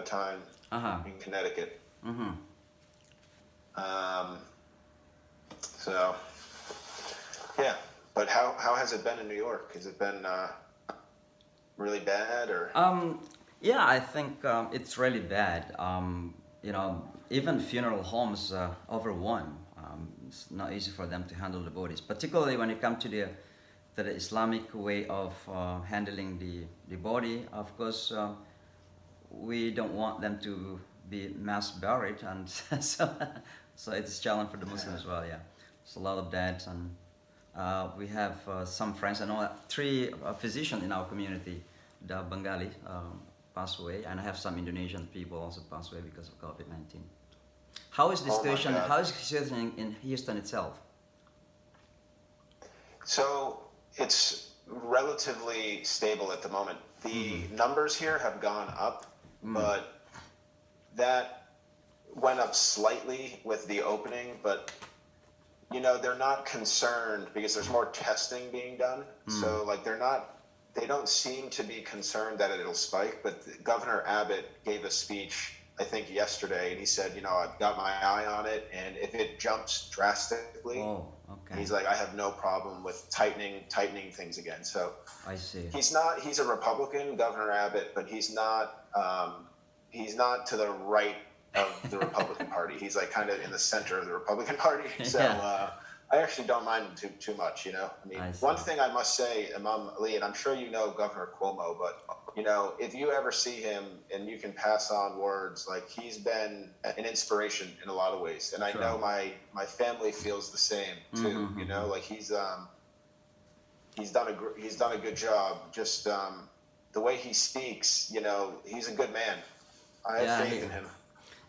time Uh-huh. in Connecticut. Mm-hmm. Um, so yeah, but how has it been in New York? Has it been really bad or? Um, yeah, I think it's really bad. Even funeral homes overwhelm. It's not easy for them to handle the bodies, particularly when it comes to the Islamic way of handling the body. Of course, we don't want them to be mass buried, and so it's a challenge for the Muslims as well. Yeah, it's a lot of that, and we have some friends. I know three physicians in our community, the Bengali, passed away, and I have some Indonesian people also passed away because of COVID-19. How is the Oh my situation? God. How is the situation in Houston itself? So it's relatively stable at the moment. The Mm-hmm. numbers here have gone up, Mm. but that went up slightly with the opening, but they're not concerned because there's more testing being done. Mm. So like they don't seem to be concerned that it'll spike, but Governor Abbott gave a speech I think yesterday and he said, I've got my eye on it and if it jumps drastically, Oh, okay. he's like, I have no problem with tightening things again. So I see. he's a Republican, Governor Abbott, but he's not to the right of the Republican Party. He's like kind of in the center of the Republican Party. So Yeah, I actually don't mind him too much. I mean, I see. one thing I must say, Imam Ali, and I'm sure you know Governor Cuomo, but if you ever see him and you can pass on words, like he's been an inspiration in a lot of ways, and I Sure. know my family feels the same too. Mm-hmm. Like he's done a good job. Just the way he speaks, he's a good man. I have Yeah, faith in him.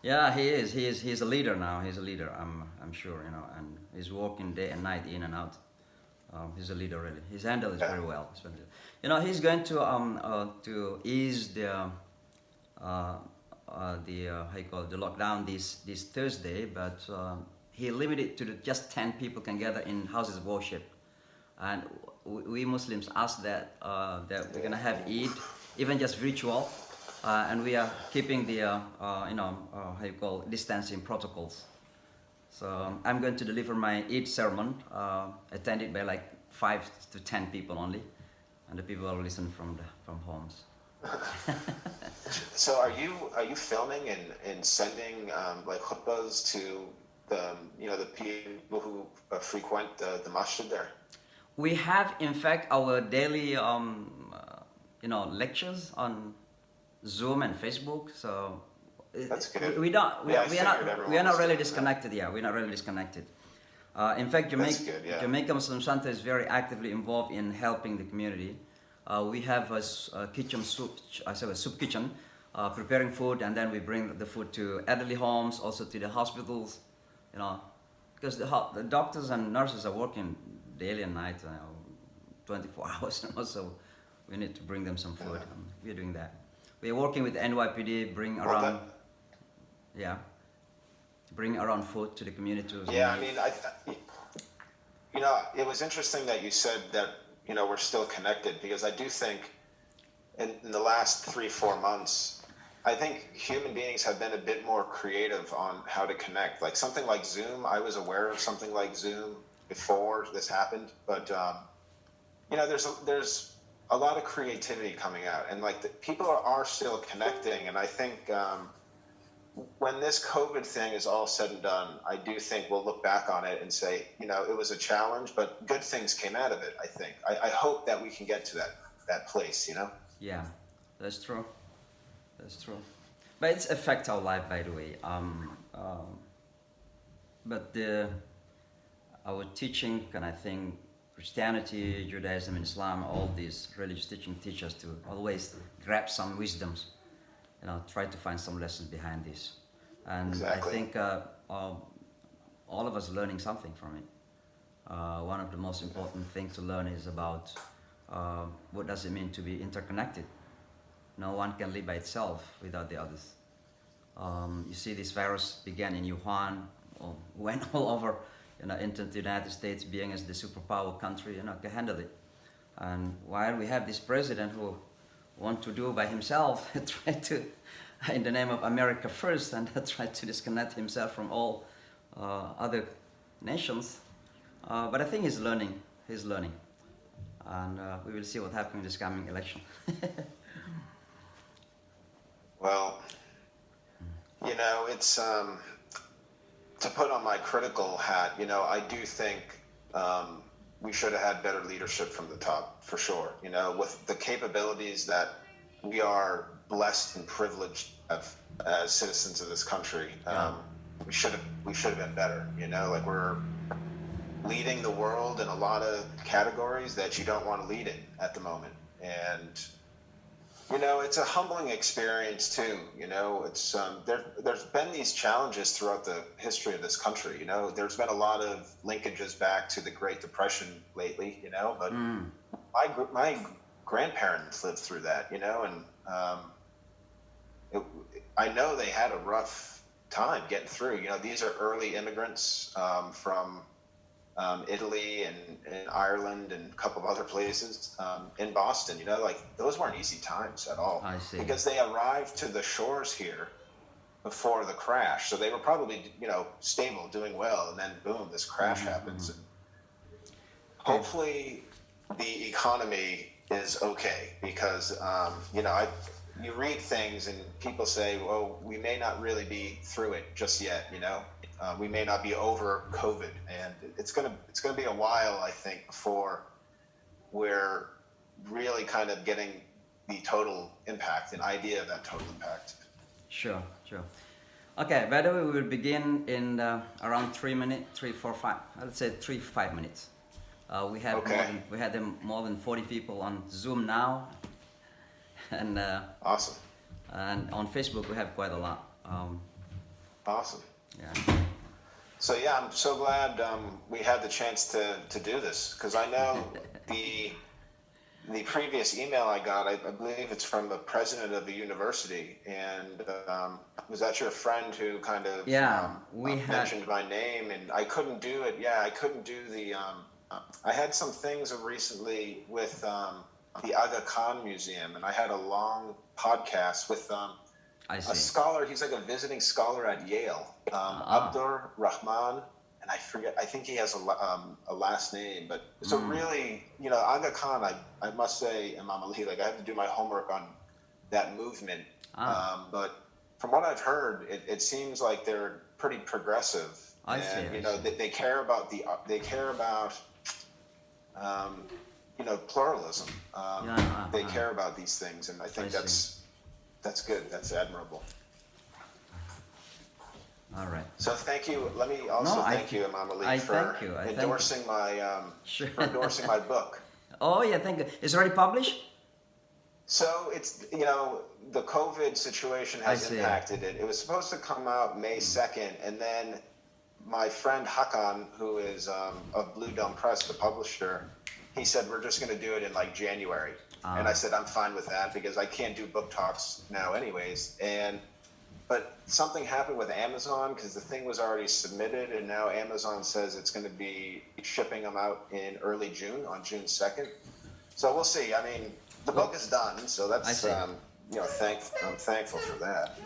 yeah, he is. He's a leader now. He's a leader. I'm sure. And he's working day and night in and out. He's a leader really. He's handled it Yeah. very well. He's going to ease how you call it, the lockdown this Thursday, but he limited to just 10 people can gather in houses of worship, and we Muslims ask that we're gonna have Eid, even just virtual, and we are keeping the how you call distancing protocols. So I'm going to deliver my Eid sermon, attended by like 5 to 10 people only, and the people will listen from homes. So are you filming and sending like khutbas to the people who frequent the masjid there? We have, in fact, our daily lectures on Zoom and Facebook. So That's good. we don't Yeah, I we are figured not we everyone are not was really doing that. disconnected. Yeah, we're not really disconnected. In fact, That's good. Yeah. Jamaica Muslim Center is very actively involved in helping the community. We have a kitchen soup, I say a soup kitchen, preparing food, and then we bring the food to elderly homes, also to the hospitals, because the doctors and nurses are working daily and night, 24 hours, so we need to bring them some food. We're doing that. We're working with NYPD, Well, yeah, bring around food to the communities. yeah. I mean, it was interesting that you said that we're still connected because I do think in the last 3-4 months, I think human beings have been a bit more creative on how to connect. Like something like Zoom, I was aware of something like Zoom before this happened, but there's a lot of creativity coming out, and like people are still connecting, and I think when this COVID thing is all said and done, I do think we'll look back on it and say, it was a challenge, but good things came out of it. I think. I hope that we can get to that place. Yeah, that's true. That's true. But it affects our life, by the way. But our teaching, and I think Christianity, Judaism, and Islam, all these religious teaching teach us to always grab some wisdoms, try to find some lessons behind this. And Exactly. I think all of us learning something from it. One of the most important things to learn is about what does it mean to be interconnected. No one can live by itself without the others. You see, this virus began in Wuhan, went all over, into the United States, being as the superpower country, can handle it. And while we have this president who want to do by himself, try to in the name of America first, and tried to disconnect himself from all other nations. But I think he's learning. He's learning, and we will see what happens in this coming election. Well, it's to put on my critical hat. I do think we should have had better leadership from the top, for sure. With the capabilities that we are blessed and privileged as citizens of this country, we should have been better. Like we're leading the world in a lot of categories that you don't want to lead in at the moment, and it's a humbling experience too. It's there's been these challenges throughout the history of this country. There's been a lot of linkages back to the Great Depression lately. But my grandparents lived through that. And I know they had a rough time getting through. These are early immigrants from Italy and Ireland and a couple of other places in Boston. Like those weren't easy times at all. I see. Because they arrived to the shores here before the crash, so they were probably stable, doing well, and then boom, this crash happens. And hopefully, the economy is okay because you read things and people say, well, we may not really be through it just yet. We may not be over COVID, and it's gonna be a while, I think, before we're really kind of getting the total impact, an idea of that total impact. Sure. Okay, by the way, we will begin in around 3 minutes, 3, 4, 5. Let's say 3, 5 minutes. We had more than 40 people on Zoom now, and awesome. And on Facebook we have quite a lot. Awesome. Yeah. So yeah, I'm so glad we had the chance to do this, because I know the previous email I got, I believe it's from the president of the university, and was that your friend who kind of mentioned my name, and I couldn't do it. Yeah, I couldn't do the. I had some things recently with the Aga Khan Museum, and I had a long podcast with a scholar. He's like a visiting scholar at Yale, Abdur Rahman, and I think he has a last name, but it's a really, Aga Khan, I must say, Imam Ali, like I have to do my homework on that movement. But from what I've heard, it seems like they're pretty progressive. They care about pluralism. They care about these things, and I think that's good. That's admirable. All right. So thank you. Let me also thank you, Imam Ali, for endorsing my book. Oh yeah, thank you. It's already published? So it's the COVID situation has impacted it. It was supposed to come out May 2nd, and then my friend Hakan, who is of Blue Dome Press, the publisher, he said we're just going to do it in like January. And I said I'm fine with that because I can't do book talks now anyways. But something happened with Amazon because the thing was already submitted, and now Amazon says it's going to be shipping them out in early June, on June 2nd. So we'll see. I mean, the book is done, so that's I'm thankful for that.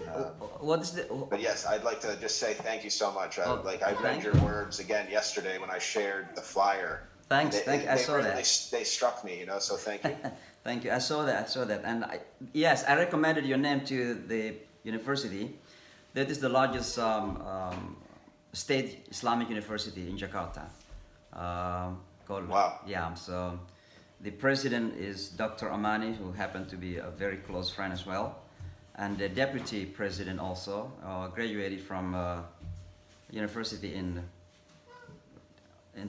But yes, I'd like to just say thank you so much. I read your words again yesterday when I shared the flyer. Thanks. I saw that. They struck me, so thank you. Thank you. I saw that, and I recommended your name to the university. That is the largest state Islamic university in Jakarta. Wow. Yeah. So the president is Dr. Amani, who happened to be a very close friend as well, and the deputy president also graduated from university in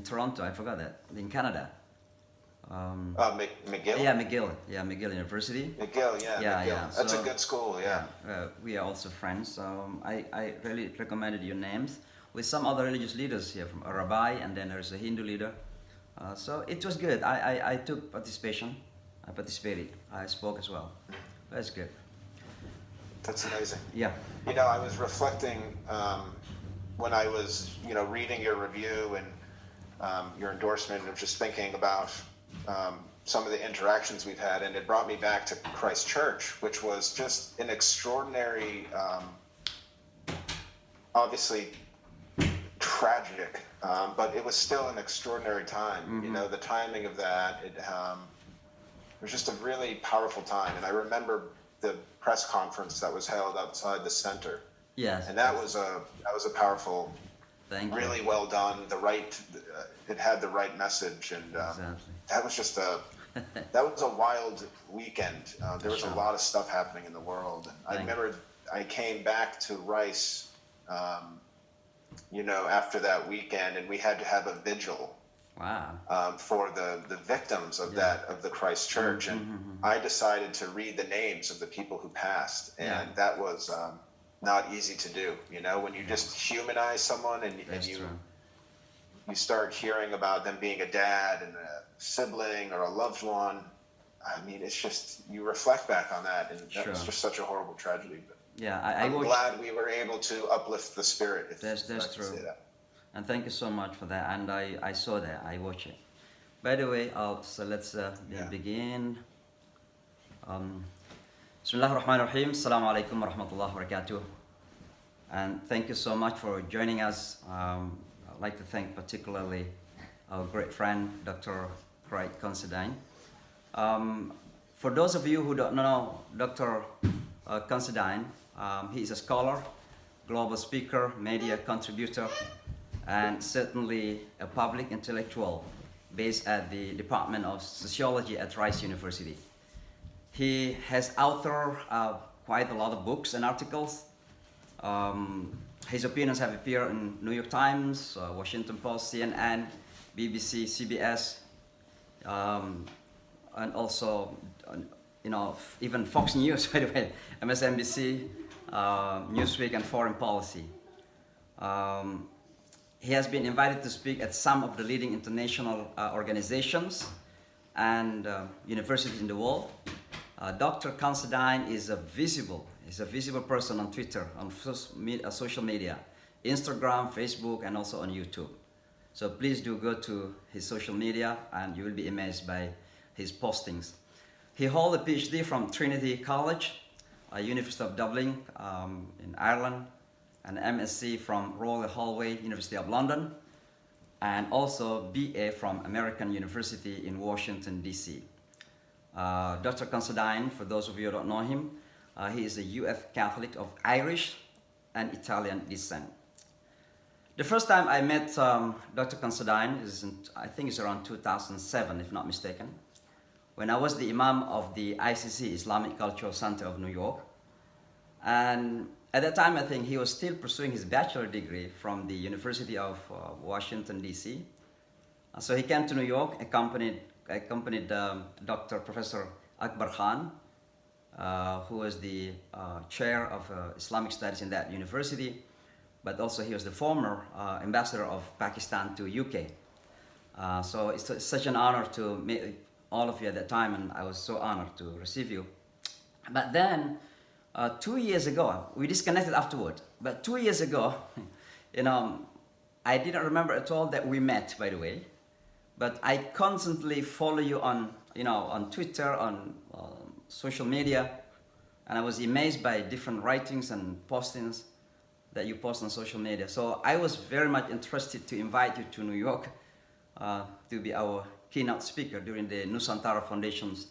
Toronto. I forgot that, in Canada. McGill? Yeah, McGill. Yeah, McGill University. McGill. That's a good school, yeah. We are also friends, so I really recommended your names with some other religious leaders here, from a rabbi, and then there's a Hindu leader. So it was good. I took participation. I participated. I spoke as well. That's good. That's amazing. Yeah. I was reflecting when I was, reading your review and your endorsement, and just thinking about some of the interactions we've had, and it brought me back to Christ Church, which was just an extraordinary, obviously tragic, but it was still an extraordinary time. Mm-hmm. You know, the timing of that, it was just a really powerful time. And I remember the press conference that was held outside the center. Yes. And that was a powerful, Thank you. really well done. It had the right message, and Exactly. that was just that was a wild weekend. There was Sure. a lot of stuff happening in the world. And I remember I came back to Rice, you know, after that weekend, and we had to have a vigil. Wow. For the victims of of the Christ Church, and I decided to read the names of the people who passed, and that was not easy to do. You know, when you just humanize someone and you start hearing about them being a dad and a sibling or a loved one. I mean, it's just, you reflect back on that, and that was just such a horrible tragedy. But yeah, I'm glad we were able to uplift the spirit. If that's I can true. say that. And thank you so much for that. And I saw that. I watched it. By the way, so let's begin. Bismillah ar-Rahman ar-Rahim. Assalamu alaikum wa rahmatullahi wa barakatuh. And thank you so much for joining us. I'd like to thank particularly our great friend, Dr. Craig Considine. For those of you who don't know Dr. Considine, he is a scholar, global speaker, media contributor, and certainly a public intellectual based at the Department of Sociology at Rice University. He has authored quite a lot of books and articles. His opinions have appeared in New York Times, Washington Post, CNN, BBC, CBS, and also, you know, even Fox News, by the way, MSNBC, Newsweek, and Foreign Policy. He has been invited to speak at some of the leading international organizations and universities in the world. Dr. Considine is a visible person on Twitter, on social media, Instagram, Facebook, and also on YouTube. So please do go to his social media and you will be amazed by his postings. He holds a PhD from Trinity College, University of Dublin in Ireland, an MSc from Royal Holloway, University of London, and also BA from American University in Washington, D.C. Dr. Considine, for those of you who don't know him, he is a U.S. Catholic of Irish and Italian descent. The first time I met Dr. Considine I think it's around 2007, if not mistaken, when I was the Imam of the ICC, Islamic Cultural Center of New York. And at that time, I think he was still pursuing his bachelor degree from the University of Washington, D.C. So he came to New York, accompanied Dr. Professor Akbar Khan, who was the chair of Islamic Studies in that university, but also he was the former ambassador of Pakistan to UK. So it's such an honor to meet all of you at that time, and I was so honored to receive you. But then, 2 years ago, we disconnected afterward, but 2 years ago, you know, I didn't remember at all that we met, by the way, but I constantly follow you on, you know, on Twitter, on social media, and I was amazed by different writings and postings that you post on social media. So I was very much interested to invite you to New York to be our keynote speaker during the Nusantara Foundation's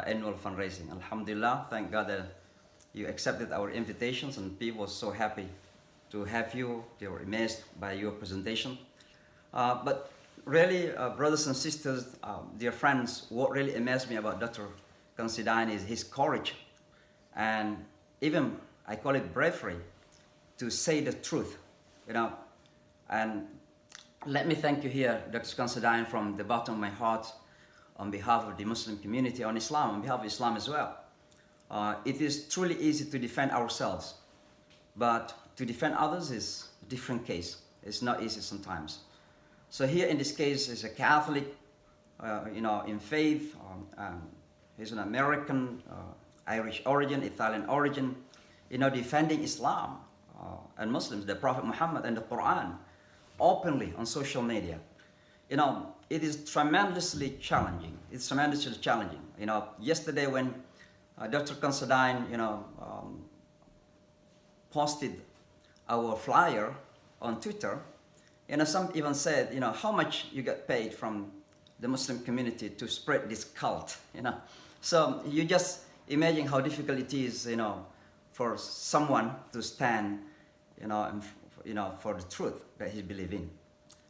annual fundraising. Alhamdulillah, thank God that you accepted our invitations, and people were so happy to have you. They were amazed by your presentation. But really, brothers and sisters, dear friends, what really amazed me about Dr. Considine is his courage, and even, I call it bravery, to say the truth, you know. And let me thank you here, Dr. Considine, from the bottom of my heart, on behalf of the Muslim community, on Islam, on behalf of Islam as well. It is truly easy to defend ourselves, but to defend others is a different case. It's not easy sometimes. So here in this case is a Catholic, you know, in faith. He's an American, Irish origin, Italian origin, you know, defending Islam and Muslims, the Prophet Muhammad and the Quran, openly on social media. it is tremendously challenging. It's tremendously challenging. Yesterday when Dr. Considine, posted our flyer on Twitter, some even said, how much you get paid from the Muslim community to spread this cult. So you just imagine how difficult it is, for someone to stand, for the truth that he believes in.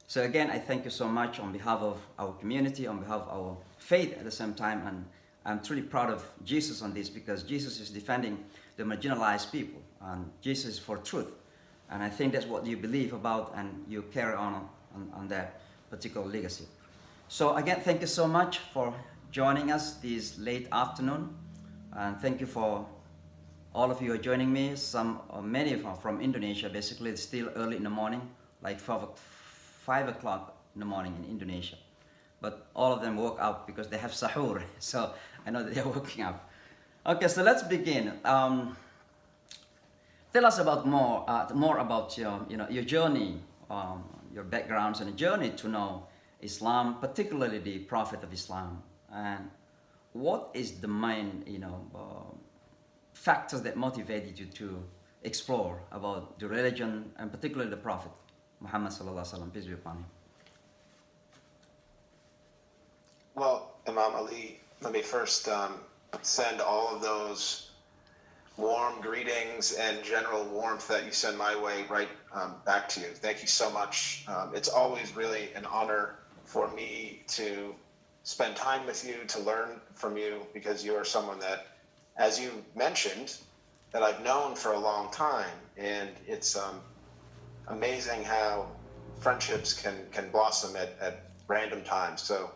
So again, I thank you so much on behalf of our community, on behalf of our faith at the same time, and I'm truly proud of Jesus on this, because Jesus is defending the marginalized people, and Jesus is for truth. And I think that's what you believe about, and you carry on that particular legacy. So again, thank you so much for joining us this late afternoon, and thank you for all of you are joining me. Many of you are from Indonesia. Basically, it's still early in the morning, like 5 o'clock in the morning in Indonesia. But all of them woke up because they have sahur, so I know that they're waking up. Okay, so let's begin. Tell us about more about your journey, your backgrounds, and a journey to know Islam, particularly the Prophet of Islam, and what is the main factors that motivated you to explore about the religion and particularly the Prophet Muhammad sallallahu alaihi wasallam, peace be upon him. Well, Imam Ali, let me first send all of those warm greetings and general warmth that you send my way right back to you. Thank you so much. It's always really an honor for me to spend time with you, to learn from you, because you are someone that, as you mentioned, that I've known for a long time. And it's amazing how friendships can blossom at random times. So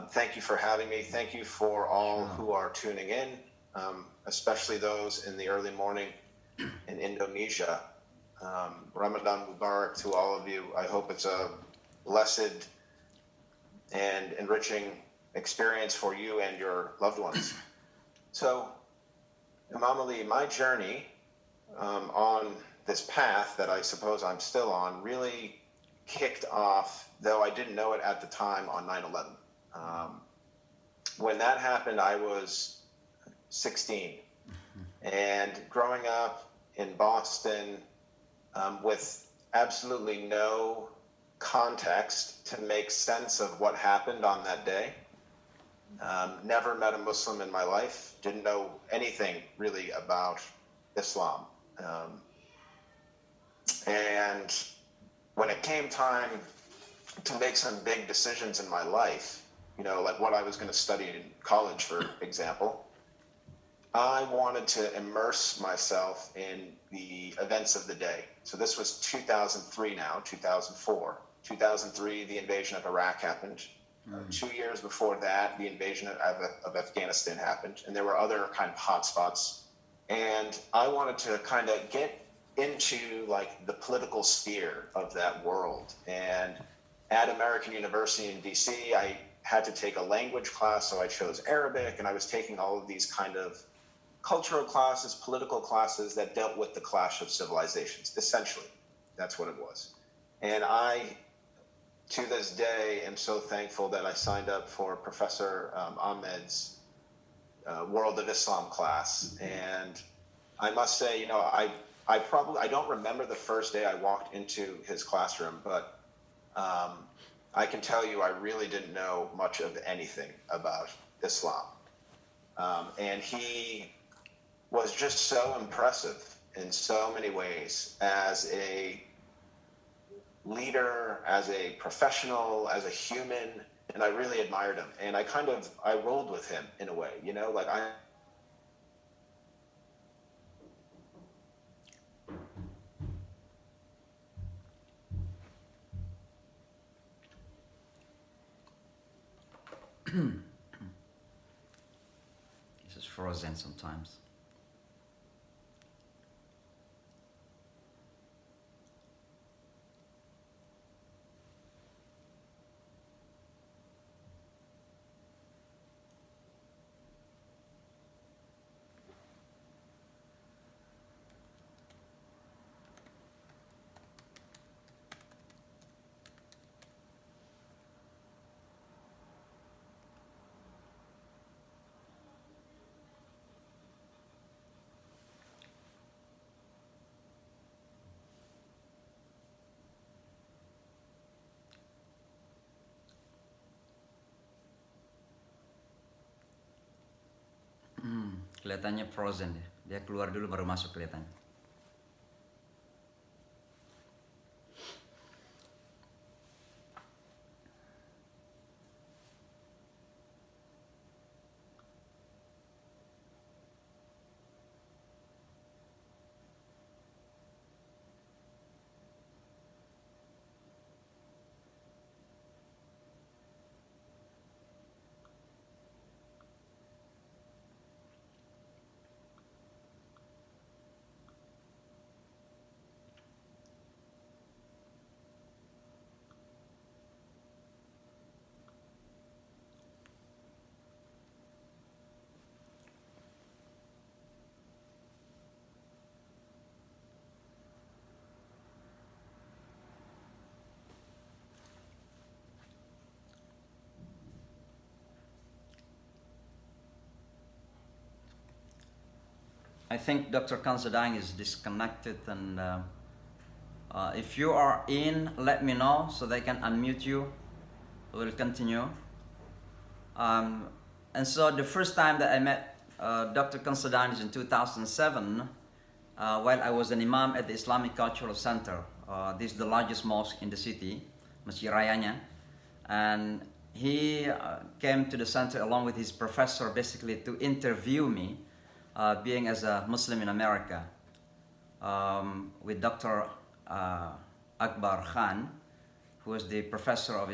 thank you for having me. Thank you for all who are tuning in, especially those in the early morning in Indonesia. Ramadan Mubarak to all of you. I hope it's a blessed and enriching experience for you and your loved ones. So, Imam Ali, my journey on this path that I suppose I'm still on really kicked off, though I didn't know it at the time, on 9/11. When that happened, I was 16. And growing up in Boston with absolutely no context to make sense of what happened on that day. Never met a Muslim in my life. Didn't know anything really about Islam. And when it came time to make some big decisions in my life, like what I was going to study in college, for example, I wanted to immerse myself in the events of the day. So this was 2003 now, 2004. 2003, the invasion of Iraq happened. 2 years before that, the invasion of Afghanistan happened. And there were other kind of hotspots. And I wanted to kind of get into like the political sphere of that world. And at American University in DC, I had to take a language class, so I chose Arabic, and I was taking all of these kind of cultural classes, political classes that dealt with the clash of civilizations. Essentially, that's what it was. And I, to this day, am so thankful that I signed up for Professor Ahmed's World of Islam class. And I must say, I don't remember the first day I walked into his classroom, but I can tell you I really didn't know much of anything about Islam. And he was just so impressive in so many ways as a leader, as a professional, as a human, and I really admired him. And I rolled with him in a way, like I. This is frozen sometimes. Kelihatannya frozen ya. Dia keluar dulu baru masuk kelihatannya. I think Dr. Considine is disconnected, and if you are in, let me know so they can unmute you. We'll continue. And so the first time that I met Dr. Considine is in 2007 while I was an imam at the Islamic Cultural Center. This is the largest mosque in the city, Masjid Rayanya. And he came to the center along with his professor basically to interview me, being as a Muslim in America, with Dr. Akbar Khan, who was the professor of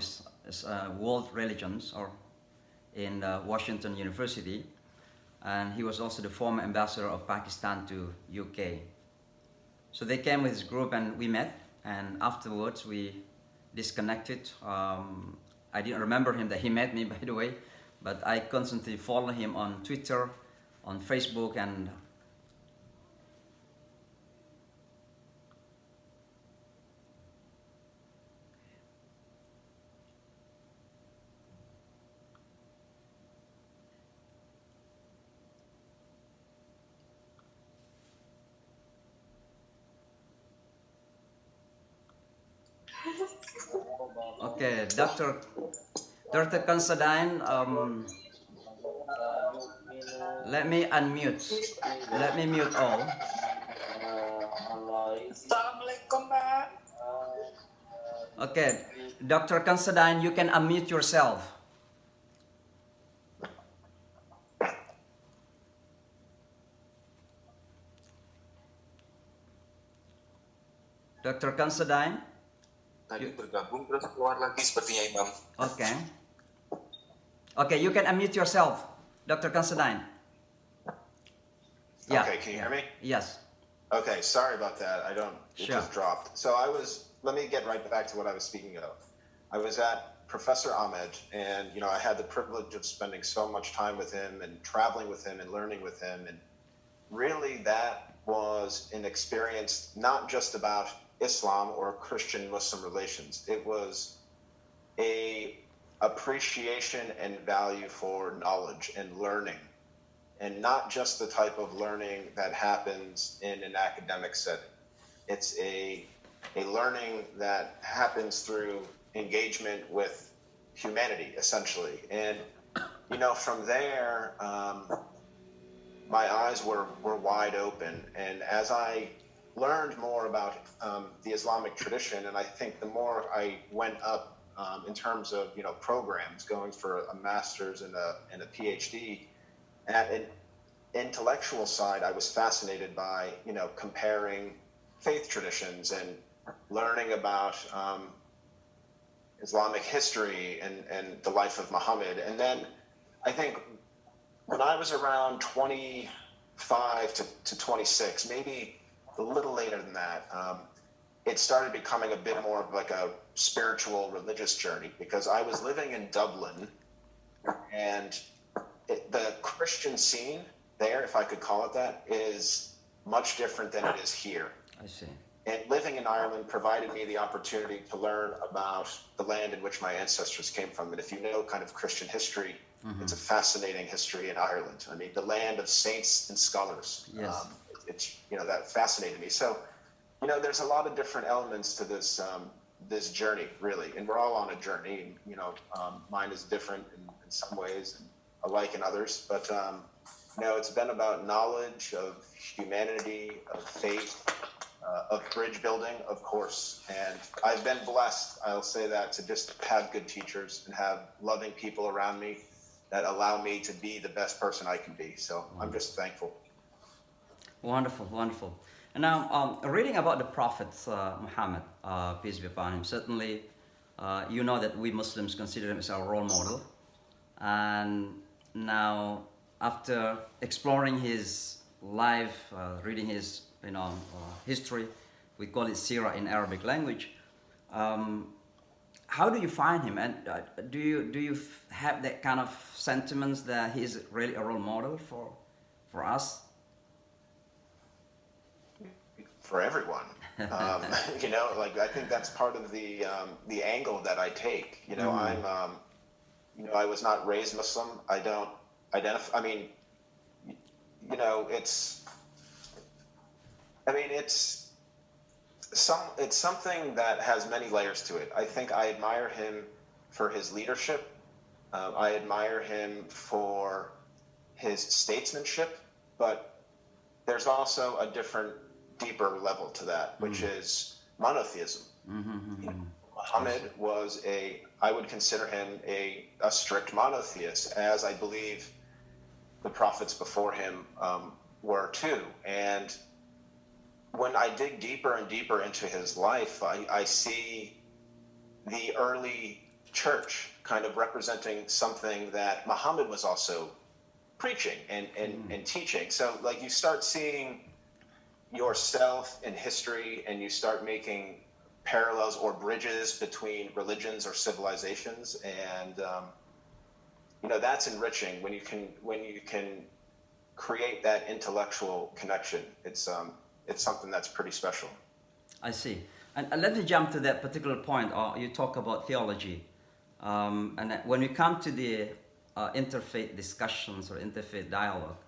world religions in Washington University, and he was also the former ambassador of Pakistan to UK. So they came with his group and we met, and afterwards we disconnected. I didn't remember him that he met me, by the way, but I constantly follow him on Twitter, on Facebook, and okay, Dr. Considine, let me unmute. Let me mute all. Assalamualaikum, Pak. Okay, Dr. Considine, you can unmute yourself. Dr. Considine? Tadi bergabung terus keluar lagi sepertinya, Imam. Okay. Okay, you can unmute yourself, Dr. Considine. Yeah. Okay, can you hear me? Yes. Okay, sorry about that. It Sure. just dropped. So let me get right back to what I was speaking of. I was at Professor Ahmed, and I had the privilege of spending so much time with him and traveling with him and learning with him, and really that was an experience not just about Islam or Christian-Muslim relations. It was a appreciation and value for knowledge and learning, and not just the type of learning that happens in an academic setting. It's a learning that happens through engagement with humanity, essentially. And from there, my eyes were wide open, and as I learned more about the Islamic tradition, and I think the more I went up in terms of programs, going for a master's and a PhD, at an intellectual side, I was fascinated by comparing faith traditions and learning about Islamic history and the life of Muhammad. And then I think when I was around 25 to 26, maybe a little later than that, it started becoming a bit more of like a spiritual religious journey, because I was living in Dublin, and the Christian scene there, if I could call it that, is much different than it is here. I see. And living in Ireland provided me the opportunity to learn about the land in which my ancestors came from. And if you know kind of Christian history, it's a fascinating history in Ireland. I mean, the land of saints and scholars. Yes. It's that fascinated me. So, there's a lot of different elements to this this journey, really, and we're all on a journey. Mine is different in some ways and alike in others. But It's been about knowledge of humanity, of faith, of bridge building, of course. And I've been blessed, I'll say that, to just have good teachers and have loving people around me that allow me to be the best person I can be. So I'm just thankful. Wonderful, wonderful. And now, reading about the Prophet Muhammad, peace be upon him, certainly you know that we Muslims consider him as our role model. And now, after exploring his life, reading his history, we call it Sirah in Arabic language. How do you find him, and do you have that kind of sentiments that he is really a role model for us? For everyone. I think that's part of the angle that I take. I was not raised Muslim. I don't identify. It's something that has many layers to it. I think I admire him for his leadership. I admire him for his statesmanship, but there's also a different, deeper level to that, which is monotheism. Muhammad was I would consider him a strict monotheist, as I believe the prophets before him were too. And when I dig deeper and deeper into his life, I see the early church kind of representing something that Muhammad was also preaching and teaching. So you start seeing yourself in history, and you start making parallels or bridges between religions or civilizations, and that's enriching when you can create that intellectual connection. It's something that's pretty special. I see. And let me jump to that particular point. You talk about theology, and when we come to the interfaith discussions or interfaith dialogue,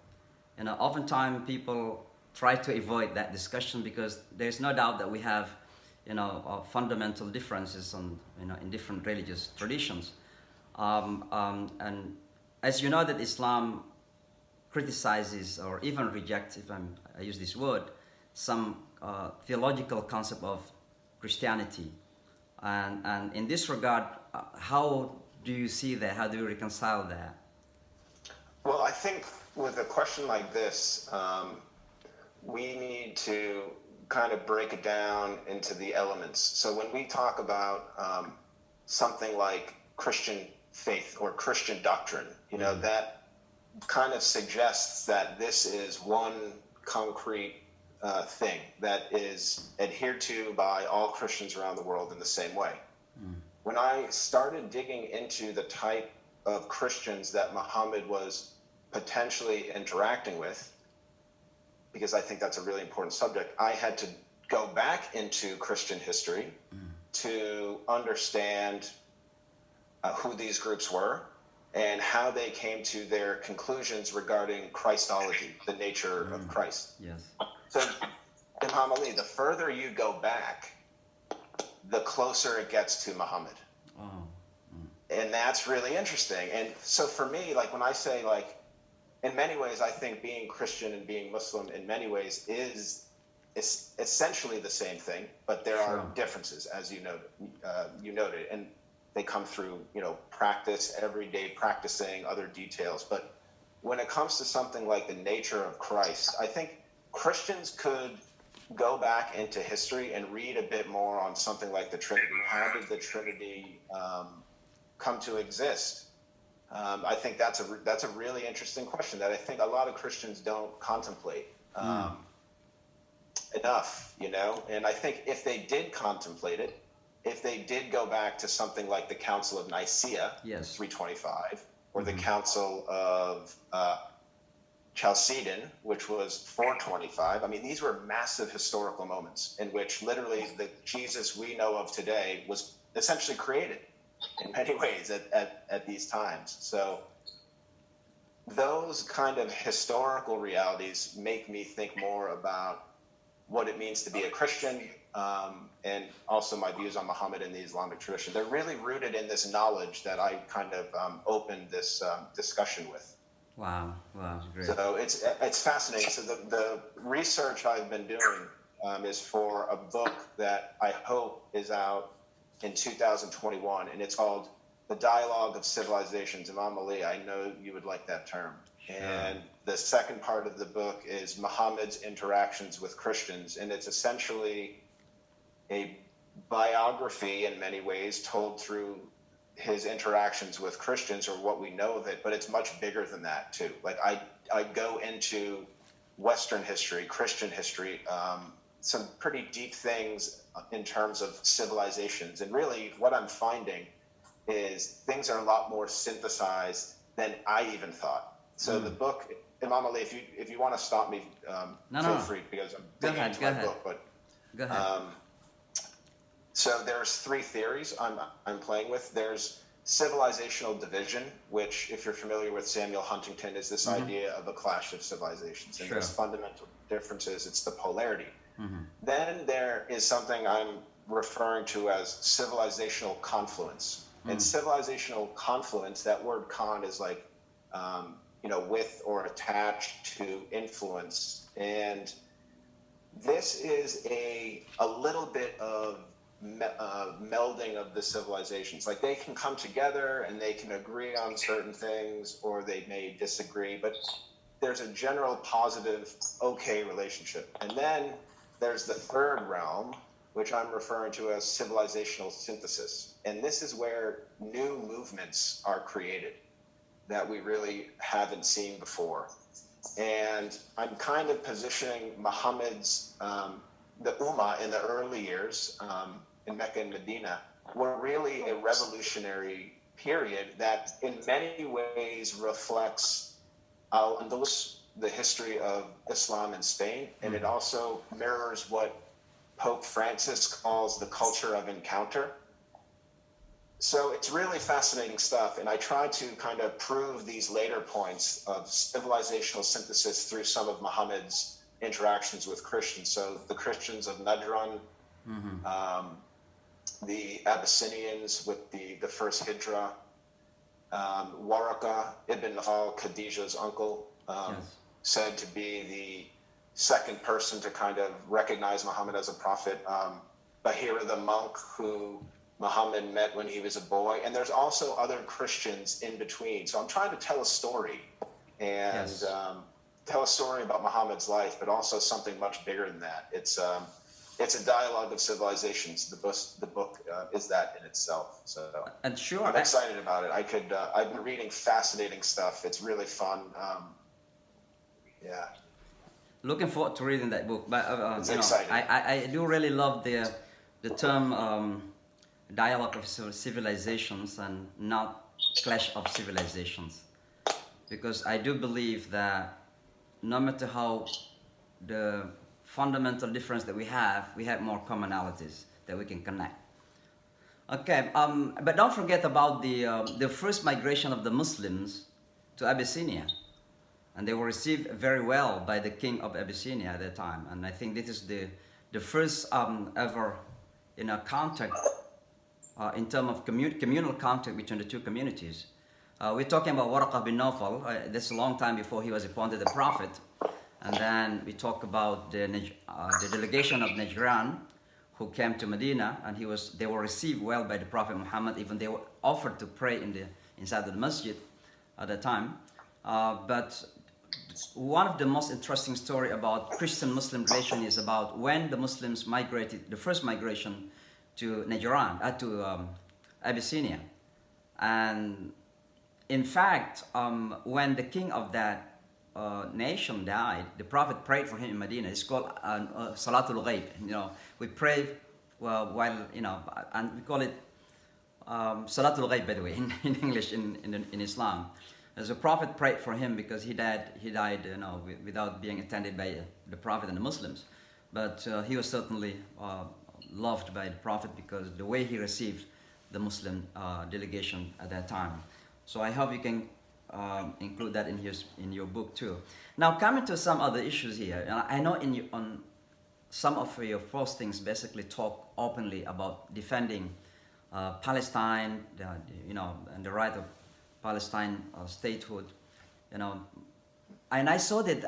oftentimes people try to avoid that discussion because there's no doubt that we have, fundamental differences in different religious traditions. And as you know, that Islam criticizes or even rejects, if I use this word, some theological concept of Christianity. And in this regard, how do you see that? How do you reconcile that? Well, I think with a question like this, we need to kind of break it down into the elements. So when we talk about something like Christian faith or Christian doctrine, that kind of suggests that this is one concrete thing that is adhered to by all Christians around the world in the same way. When I started digging into the type of Christians that Muhammad was potentially interacting with, because I think that's a really important subject, I had to go back into Christian history to understand who these groups were and how they came to their conclusions regarding Christology, the nature of Christ. Yes. So, Imam Ali, the further you go back, the closer it gets to Muhammad. Oh. And that's really interesting. And so for me, when I say, in many ways, I think being Christian and being Muslim in many ways is essentially the same thing, but there are differences, as you noted, and they come through, practice, everyday practicing, other details. But when it comes to something like the nature of Christ, I think Christians could go back into history and read a bit more on something like the Trinity. How did the Trinity come to exist? I think that's a really interesting question that I think a lot of Christians don't contemplate enough, And I think if they did contemplate it, if they did go back to something like the Council of Nicaea, 325, or the Council of Chalcedon, which was 425, these were massive historical moments in which literally the Jesus we know of today was essentially created in many ways at these times. So those kind of historical realities make me think more about what it means to be a Christian, and also my views on Muhammad and the Islamic tradition. They're really rooted in this knowledge that I kind of opened this discussion with. Wow, wow, great. So it's fascinating. So the research I've been doing is for a book that I hope is out in 2021, and it's called The Dialogue of Civilizations. Imam Ali, I know you would like that term. Sure. And the second part of the book is Muhammad's interactions with Christians, and it's essentially a biography in many ways told through his interactions with Christians, or what we know of it, but it's much bigger than that too. Like I go into Western history, Christian history, some pretty deep things in terms of civilizations. And really what I'm finding is things are a lot more synthesized than I even thought. So the book, Imam Ali, if you want to stop me, feel free, because I'm digging into my book. But go ahead. so there's three theories I'm playing with. There's civilizational division, which, if you're familiar with Samuel Huntington, is this idea of a clash of civilizations. And there's fundamental differences. It's the polarity. Then there is something I'm referring to as civilizational confluence. And civilizational confluence, that word "con" is like, with or attached to influence. And this is a little bit of melding of the civilizations. Like, they can come together and they can agree on certain things, or they may disagree, but there's a general positive, okay relationship. And then there's the third realm, which I'm referring to as civilizational synthesis. And this is where new movements are created that we really haven't seen before. And I'm kind of positioning Muhammad's, the Ummah in the early years, in Mecca and Medina, were really a revolutionary period that in many ways reflects Al-Andalus, the history of Islam in Spain, and it also mirrors what Pope Francis calls the culture of encounter. So it's really fascinating stuff, and I try to kind of prove these later points of civilizational synthesis through some of Muhammad's interactions with Christians. So the Christians of Najran, the Abyssinians with the first Hijra, Waraka ibn Nawfal, Khadija's uncle, said to be the second person to kind of recognize Muhammad as a prophet. Bahira the monk, who Muhammad met when he was a boy. And there's also other Christians in between. So I'm trying to tell a story and tell a story about Muhammad's life, but also something much bigger than that. It's a dialogue of civilizations. The book is that in itself. So And sure, I'm excited about it. I've been reading fascinating stuff. It's really fun. Looking forward to reading that book. But It's exciting. I do really love the term dialogue of civilizations and not clash of civilizations, because I do believe that no matter how the fundamental difference that we have more commonalities that we can connect. Okay, but don't forget about the first migration of the Muslims to Abyssinia, and they were received very well by the king of Abyssinia at that time. And I think this is the first ever contact in terms of communal contact between the two communities. We're talking about Waraqah bin Nawfal. That's a long time before he was appointed a prophet. And then we talk about the delegation of Najran, who came to Medina, and they were received well by the Prophet Muhammad. Even they were offered to pray inside the masjid at the time. But one of the most interesting story about Christian-Muslim relation is about when the Muslims migrated, the first migration to Najran, to Abyssinia. And in fact, when the king of that nation died, the Prophet prayed for him in Medina. It's called Salatul Ghaib. We pray while, and we call it Salatul Ghaib, by the way, in English, in Islam. As the Prophet prayed for him because he died, without being attended by the Prophet and the Muslims. But he was certainly loved by the Prophet because the way he received the Muslim delegation at that time. So I hope you can include that in your book too. Now, coming to some other issues here, I know on some of your postings basically talk openly about defending Palestine, and the right of Palestine statehood. you know, and I saw that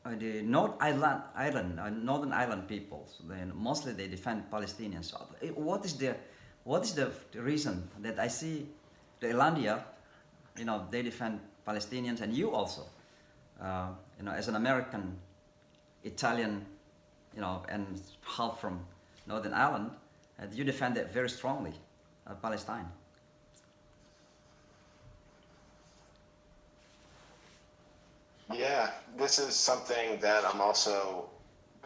the Northern Ireland peoples, then mostly they defend Palestinians. So, what is the reason that I see the Irlandia, you know, they defend Palestinians, and you also, you know, as an American, Italian, you know, and half from Northern Ireland, you defend it very strongly, Palestine. Yeah, this is something that I'm also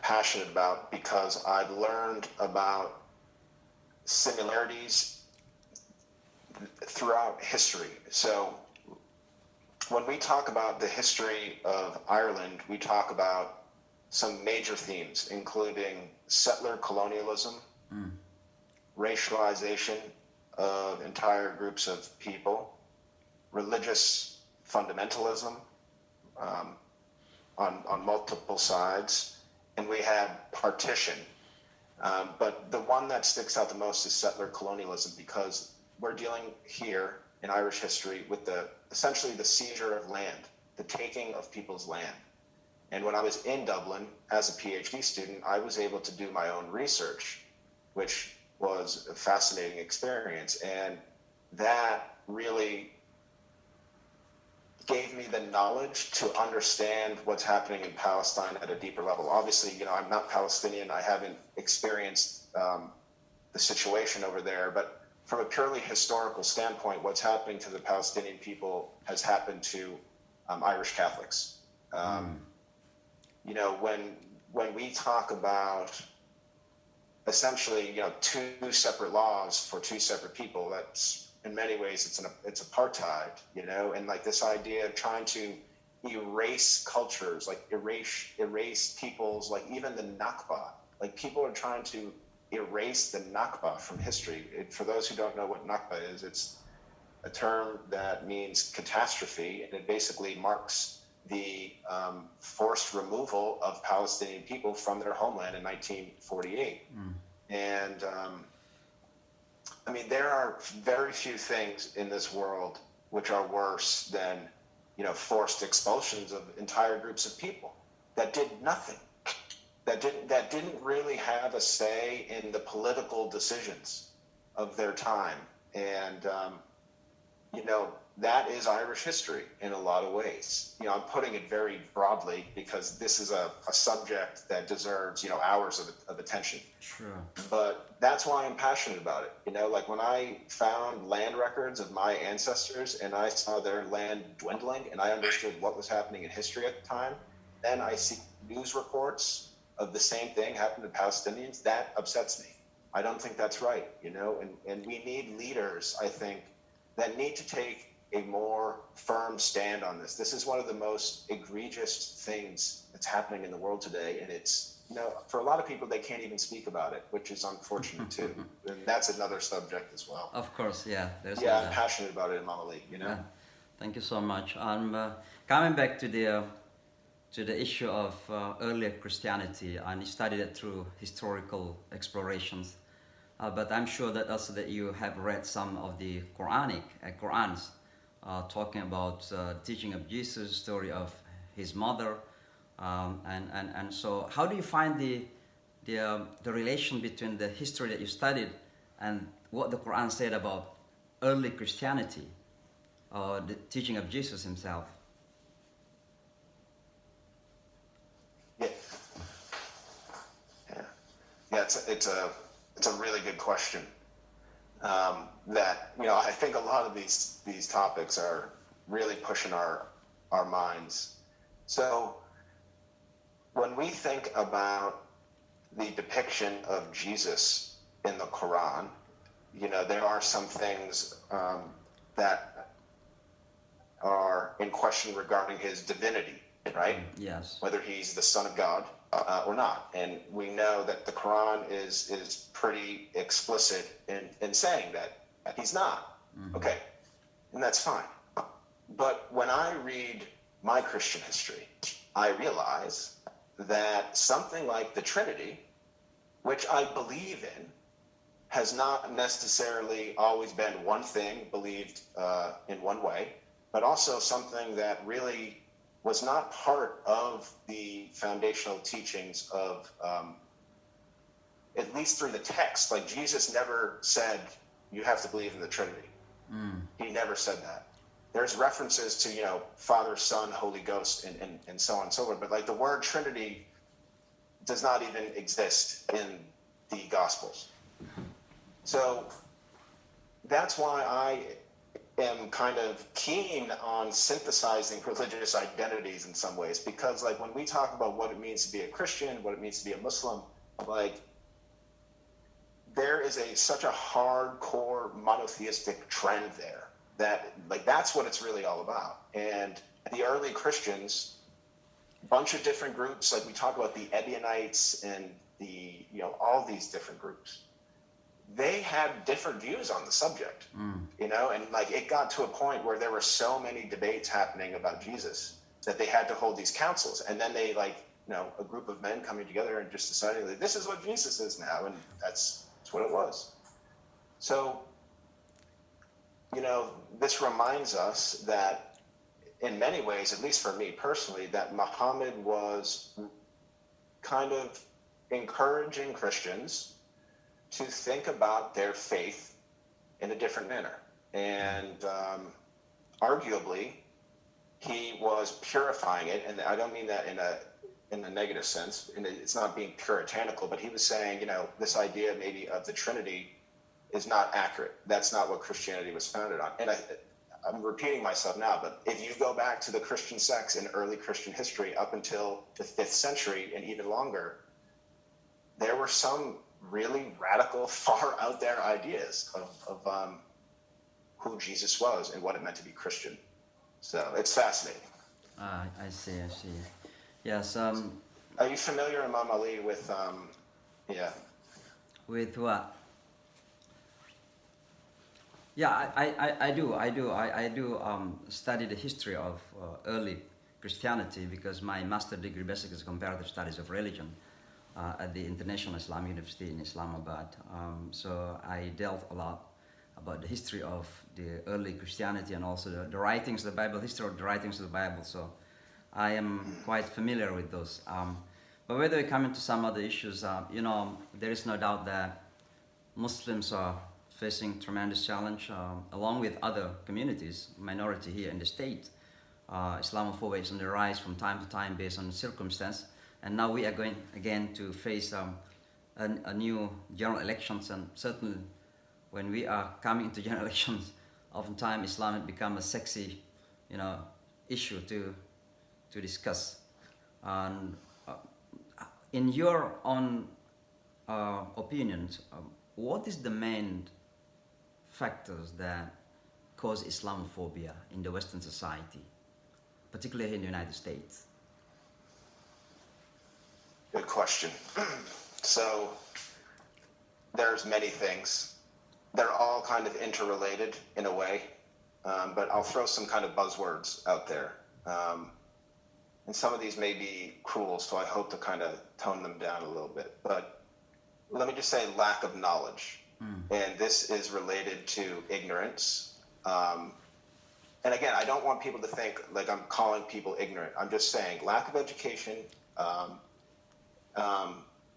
passionate about because I've learned about similarities throughout history. So when we talk about the history of Ireland, we talk about some major themes, including settler colonialism, racialization of entire groups of people, religious fundamentalism, on multiple sides, and we had partition. But the one that sticks out the most is settler colonialism because we're dealing here in Irish history with essentially the seizure of land, the taking of people's land. And when I was in Dublin as a PhD student, I was able to do my own research, which was a fascinating experience. And that really gave me the knowledge to understand what's happening in Palestine at a deeper level. Obviously, you know, I'm not Palestinian. I haven't experienced the situation over there, but from a purely historical standpoint, what's happening to the Palestinian people has happened to Irish Catholics. You know, when we talk about essentially, you know, two separate laws for two separate people, that's in many ways it's apartheid, you know, and like this idea of trying to erase cultures, like erase people's, like even the Nakba, like people are trying to erase the Nakba from history. For those who don't know what Nakba is, it's a term that means catastrophe, and it basically marks the forced removal of Palestinian people from their homeland in 1948. And I mean, there are very few things in this world which are worse than, you know, forced expulsions of entire groups of people that did nothing, that didn't really have a say in the political decisions of their time. And you know, that is Irish history in a lot of ways. You know, I'm putting it very broadly because this is a subject that deserves, you know, hours of attention. Sure. But that's why I'm passionate about it. You know, like when I found land records of my ancestors and I saw their land dwindling and I understood what was happening in history at the time, then I see news reports of the same thing happen to Palestinians. That upsets me. I don't think that's right, you know, and we need leaders, I think, that need to take a more firm stand on this. This is one of the most egregious things that's happening in the world today, and it's, you know, for a lot of people, they can't even speak about it, which is unfortunate too. And that's another subject as well. Of course, yeah. Yeah, I'm passionate about it in Mama Lee, you know. Yeah. Thank you so much. Coming back to the issue of earlier Christianity, and you studied it through historical explorations. But I'm sure that also that you have read some of the Qurans talking about teaching of Jesus, story of his mother, and so how do you find the relation between the history that you studied and what the Quran said about early Christianity, or the teaching of Jesus himself? Yeah, yeah. It's a really good question. That, you know, I think a lot of these topics are really pushing our minds. So when we think about the depiction of Jesus in the Quran, you know, there are some things that are in question regarding his divinity, right? Yes. Whether he's the Son of God or not. And we know that the Quran is pretty explicit in saying that he's not. Okay, and that's fine. But when I read my Christian history, I realize that something like the Trinity, which I believe in, has not necessarily always been one thing believed in one way. but also something that really was not part of the foundational teachings of, at least through the text. Like Jesus never said, you have to believe in the Trinity. He never said that. There's references to, Father, Son, Holy Ghost, and so on and so forth. But like the word Trinity does not even exist in the Gospels. So that's why I am kind of keen on synthesizing religious identities in some ways, because like when we talk about what it means to be a Christian, what it means to be a Muslim, like there is such a hardcore monotheistic trend there that like that's what it's really all about. And the early Christians, a bunch of different groups, like we talk about the Ebionites and the all these different groups, they had different views on the subject, and like it got to a point where there were so many debates happening about Jesus that they had to hold these councils, and then they a group of men coming together and just deciding that this is what Jesus is now, and that's what it was. So, this reminds us that in many ways, at least for me personally, that Muhammad was kind of encouraging Christians to think about their faith in a different manner. And arguably, he was purifying it, and I don't mean that in a negative sense, and it's not being puritanical, but he was saying, this idea maybe of the Trinity is not accurate. That's not what Christianity was founded on. And I'm repeating myself now, but if you go back to the Christian sects in early Christian history up until the 5th century and even longer, there were some really radical, far out there ideas of who Jesus was and what it meant to be Christian. So it's fascinating. I see. Yes. Are you familiar, Imam Ali, with With what? Yeah, I do. I do study the history of early Christianity because my master degree basically is comparative studies of religion at the International Islamic University in Islamabad. So I dealt a lot about the history of the early Christianity and also the writings of the Bible, history of the writings of the Bible. So I am quite familiar with those. But whether we come into some other issues, there is no doubt that Muslims are facing tremendous challenge, along with other communities, minority here in the state. Islamophobia is on the rise from time to time based on the circumstance. And now we are going again to face a new general elections, and certainly when we are coming into general elections, oftentimes Islam has become a sexy, issue to discuss. And in your own opinions, what is the main factors that cause Islamophobia in the Western society, particularly in the United States? Good question. So there's many things. They're all kind of interrelated in a way, but I'll throw some kind of buzzwords out there. And some of these may be cruel, so I hope to kind of tone them down a little bit. But let me just say lack of knowledge. And this is related to ignorance. And again, I don't want people to think like I'm calling people ignorant. I'm just saying lack of education,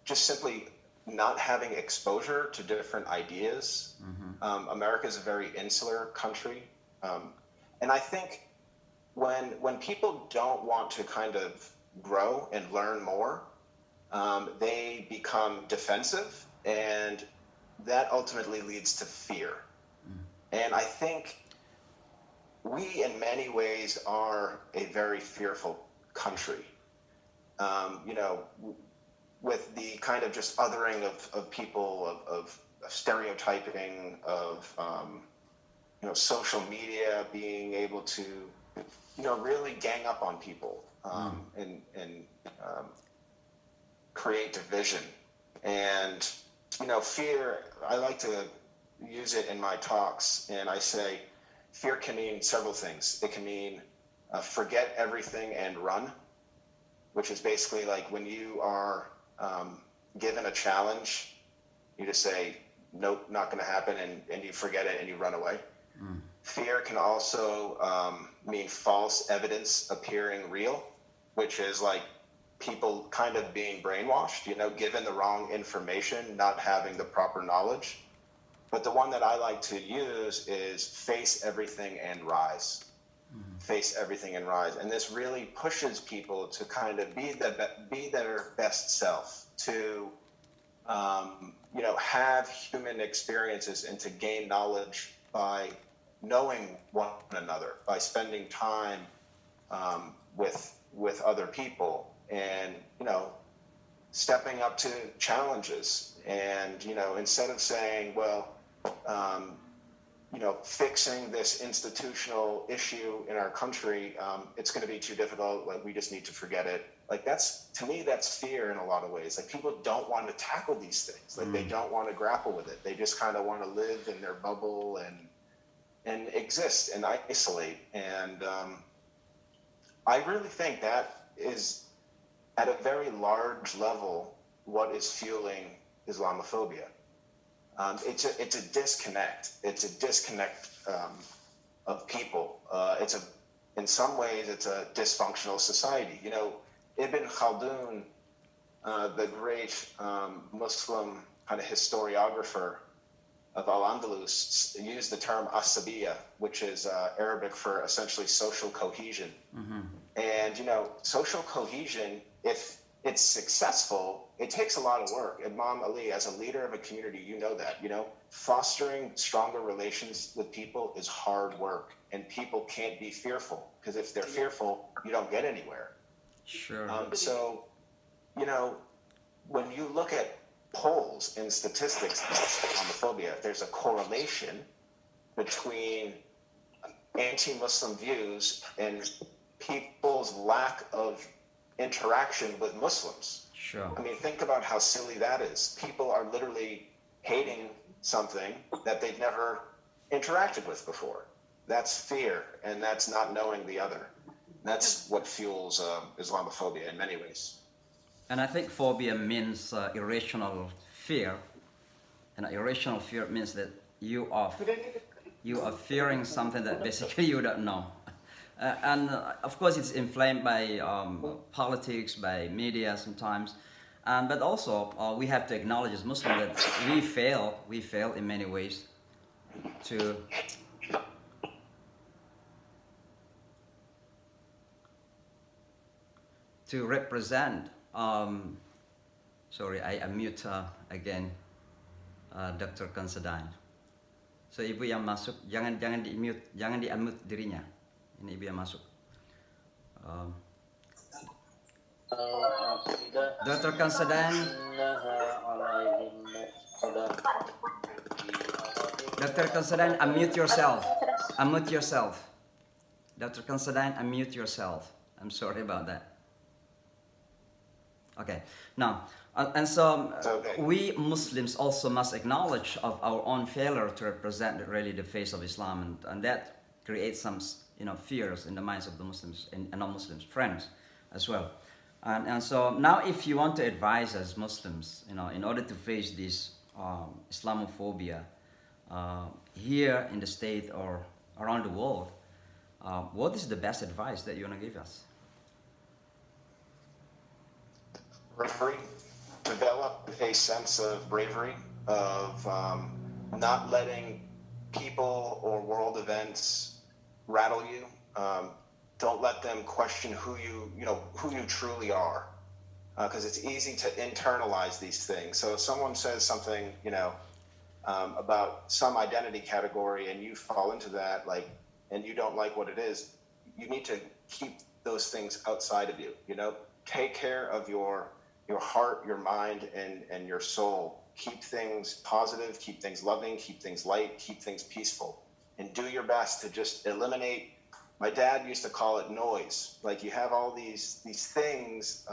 just simply not having exposure to different ideas. America is a very insular country. And I think when people don't want to kind of grow and learn more, they become defensive, and that ultimately leads to fear. And I think we in many ways are a very fearful country. With the kind of just othering of people, of stereotyping, of social media being able to really gang up on people and create division. And fear, I like to use it in my talks, and I say fear can mean several things. It can mean forget everything and run, which is basically like when you are given a challenge, you just say, nope, not going to happen, and you forget it and you run away. Fear can also mean false evidence appearing real, which is like people kind of being brainwashed, given the wrong information, not having the proper knowledge. But the one that I like to use is face everything and rise. Face everything and rise. And this really pushes people to kind of be their best self, to have human experiences and to gain knowledge by knowing one another, by spending time with other people, and stepping up to challenges. And instead of saying, well, fixing this institutional issue in our country, it's going to be too difficult, like we just need to forget it. Like to me, that's fear in a lot of ways. Like people don't want to tackle these things. Like they don't want to grapple with it. They just kind of want to live in their bubble and exist and isolate. And I really think that is, at a very large level, what is fueling Islamophobia. It's a disconnect. It's a disconnect of people. In some ways, it's a dysfunctional society. Ibn Khaldun, the great Muslim kind of historiographer of Al-Andalus, used the term asabiya, which is Arabic for essentially social cohesion. And social cohesion, if it's successful, it takes a lot of work. Imam Ali, as a leader of a community, that. Fostering stronger relations with people is hard work, and people can't be fearful, because if they're fearful, you don't get anywhere. Sure. So, when you look at polls and statistics of Islamophobia, there's a correlation between anti-Muslim views and people's lack of interaction with Muslims. Sure. I mean, think about how silly that is. People are literally hating something that they've never interacted with before. That's fear, and that's not knowing the other. That's what fuels Islamophobia in many ways. And I think phobia means irrational fear, and irrational fear means that you are fearing something that basically you don't know. And of course, it's inflamed by politics, by media sometimes. But also, we have to acknowledge as Muslims that we fail in many ways to represent. Sorry, I unmute again, Dr. Considine. So ibu yang masuk, jangan di unmute dirinya. Ini ibu yang masuk. Dr. Considine. Dr. Considine, unmute yourself. Unmute yourself. Dr. Considine, unmute yourself. I'm sorry about that. Okay, now, and so we Muslims also must acknowledge of our own failure to represent really the face of Islam, and that creates some fears in the minds of the Muslims and non-Muslims, friends as well. And so now, if you want to advise as Muslims, in order to face this Islamophobia here in the state or around the world, what is the best advice that you want to give us? Bravery. Develop a sense of bravery, of not letting people or world events rattle you. Don't let them question who you truly are, because it's easy to internalize these things. So if someone says something, about some identity category, and you fall into that, and you don't like what it is, you need to keep those things outside of you. Take care of your heart, your mind, and your soul. Keep things positive, keep things loving, keep things light, keep things peaceful, and do your best to just eliminate. My dad used to call it noise. Like, you have all these things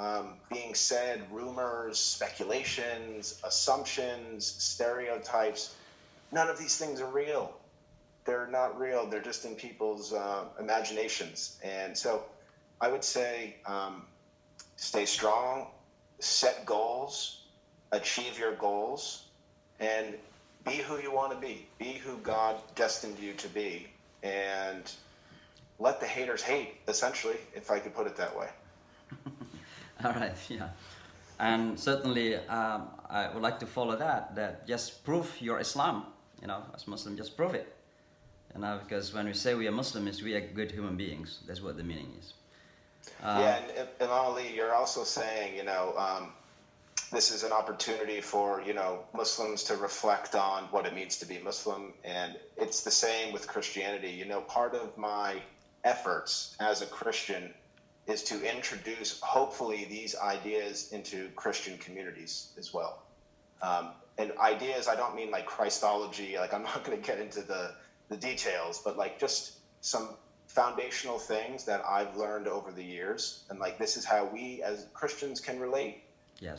being said, rumors, speculations, assumptions, stereotypes. None of these things are real. They're not real. They're just in people's imaginations. And so I would say stay strong, set goals, achieve your goals, and be who you want to be. Be who God destined you to be. and let the haters hate, essentially, if I could put it that way. All right, yeah. And certainly, I would like to follow that just prove your Islam, as Muslim, just prove it. Because when we say we are Muslims, we are good human beings. That's what the meaning is. Yeah, and Imam Ali, you're also saying, this is an opportunity for, Muslims to reflect on what it means to be Muslim. And it's the same with Christianity. Part of my efforts as a Christian is to introduce, hopefully, these ideas into Christian communities as well. And ideas, I don't mean like Christology, like I'm not going to get into the details, but like just some foundational things that I've learned over the years. And like, this is how we as Christians can relate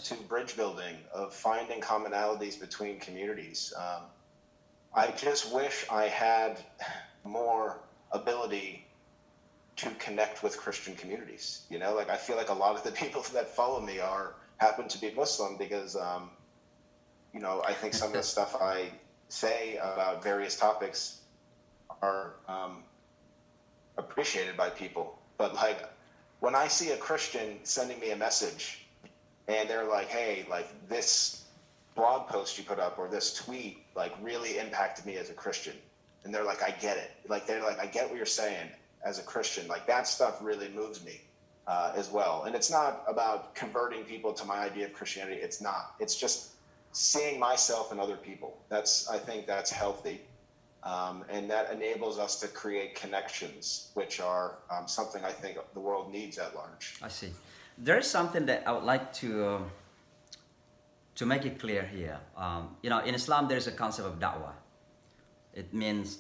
to bridge building, of finding commonalities between communities. I just wish I had more ability to connect with Christian communities. Like I feel like a lot of the people that follow me happen to be Muslim because, I think some of the stuff I say about various topics are appreciated by people. But like when I see a Christian sending me a message and they're like, hey, like this blog post you put up or this tweet like really impacted me as a Christian. And they're like, I get it. Like they're like, I get what you're saying as a Christian. Like that stuff really moves me as well. And it's not about converting people to my idea of Christianity. It's not. It's just seeing myself in other people. I think that's healthy. And that enables us to create connections, which are something I think the world needs at large. I see. There is something that I would like to make it clear here. In Islam, there is a concept of da'wah. It means,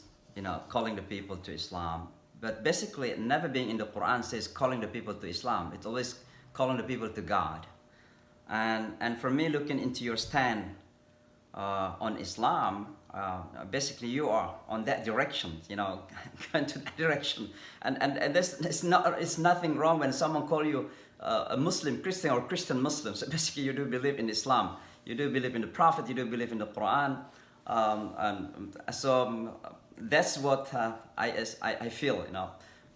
calling the people to Islam. But basically, never being in the Quran says calling the people to Islam. It's always calling the people to God. And for me, looking into your stand on Islam, basically you are on that direction, going to that direction. And it's nothing wrong when someone call you a Muslim Christian or Christian Muslim. So basically you do believe in Islam. You do believe in the Prophet, you do believe in the Quran. So that's what I feel,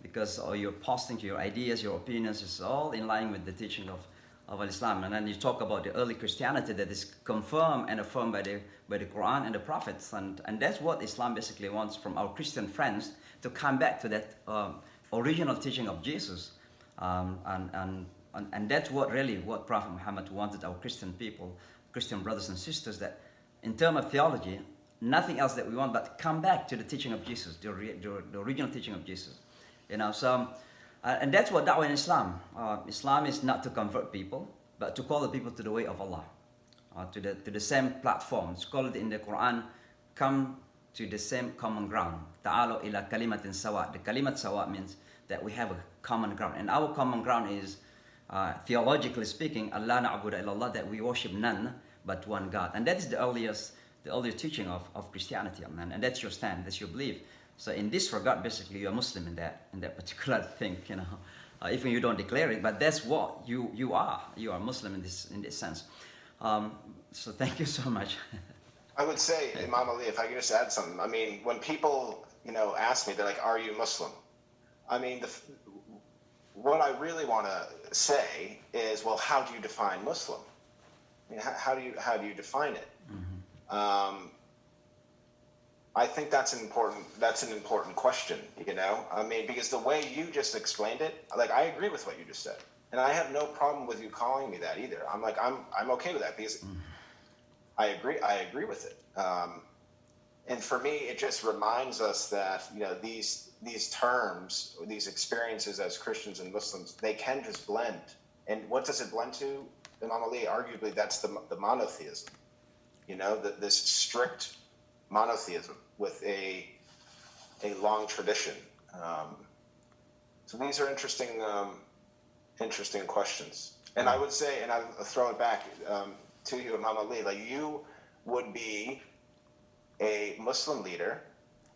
because you're posting your ideas, your opinions, is all in line with the teaching of Islam. And then you talk about the early Christianity that is confirmed and affirmed by the Quran and the prophets. And that's what Islam basically wants from our Christian friends, to come back to that original teaching of Jesus. And that's what Prophet Muhammad wanted our Christian people, Christian brothers and sisters, that in terms of theology, nothing else that we want but come back to the teaching of Jesus, the original teaching of Jesus. So and that's what da'wah in Islam. Islam is not to convert people, but to call the people to the way of Allah, to the same platform. It's called in the Quran, come to the same common ground. Ta'alu ila kalimatin sawa. The kalimat sawa means that we have a common ground. And our common ground is, theologically speaking, Allah na'budu illallah, that we worship none but one God. And that is the earliest teaching of Christianity. And that's your stand, that's your belief. So in this regard, basically, you're Muslim in that particular thing, even you don't declare it, but that's what you are. You are Muslim in this sense. So thank you so much. I would say, Imam Ali, if I could just add something. I mean, when people, ask me, they're like, "Are you Muslim?" I mean, what I really want to say is, well, how do you define Muslim? I mean, how do you define it? Mm-hmm. I think that's an important question, I mean, because the way you just explained it, like, I agree with what you just said. And I have no problem with you calling me that either. I'm like, I'm okay with that because I agree with it. And for me, it just reminds us that, these terms, these experiences as Christians and Muslims, they can just blend. And what does it blend to? Imam Ali, arguably, that's the monotheism. This strict monotheism with a long tradition. So these are interesting questions. And I would say, and I'll throw it back to you, Imam Ali, like, you would be a Muslim leader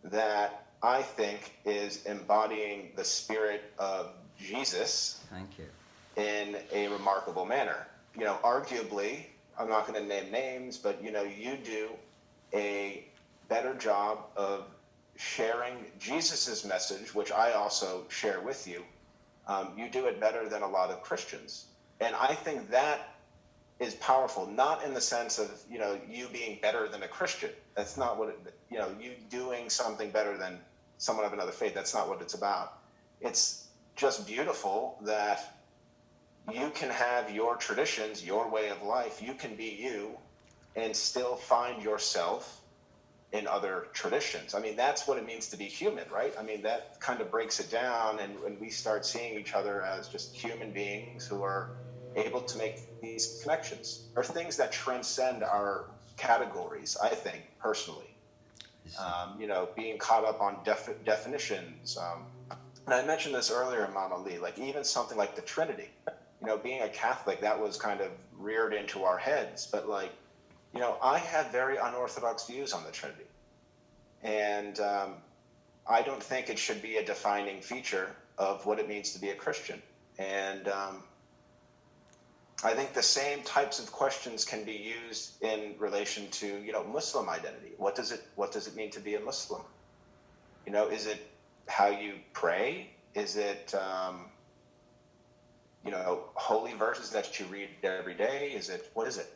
that I think is embodying the spirit of Jesus. Thank you. In a remarkable manner. Arguably, I'm not going to name names, but you do a better job of sharing Jesus's message, which I also share with you, you do it better than a lot of Christians. And I think that is powerful, not in the sense of, you being better than a Christian. That's not what you doing something better than someone of another faith. That's not what it's about. It's just beautiful that you can have your traditions, your way of life. You can be you and still find yourself in other traditions. I mean, that's what it means to be human, right? I mean, that kind of breaks it down, and when we start seeing each other as just human beings who are able to make these connections, or things that transcend our categories, I think, personally. Being caught up on definitions. And I mentioned this earlier, Mama Lee, like even something like the Trinity. Being a Catholic, that was kind of reared into our heads, but I have very unorthodox views on the Trinity. And I don't think it should be a defining feature of what it means to be a Christian. And I think the same types of questions can be used in relation to, Muslim identity. What does it mean to be a Muslim? Is it how you pray? Is it, holy verses that you read every day? What is it?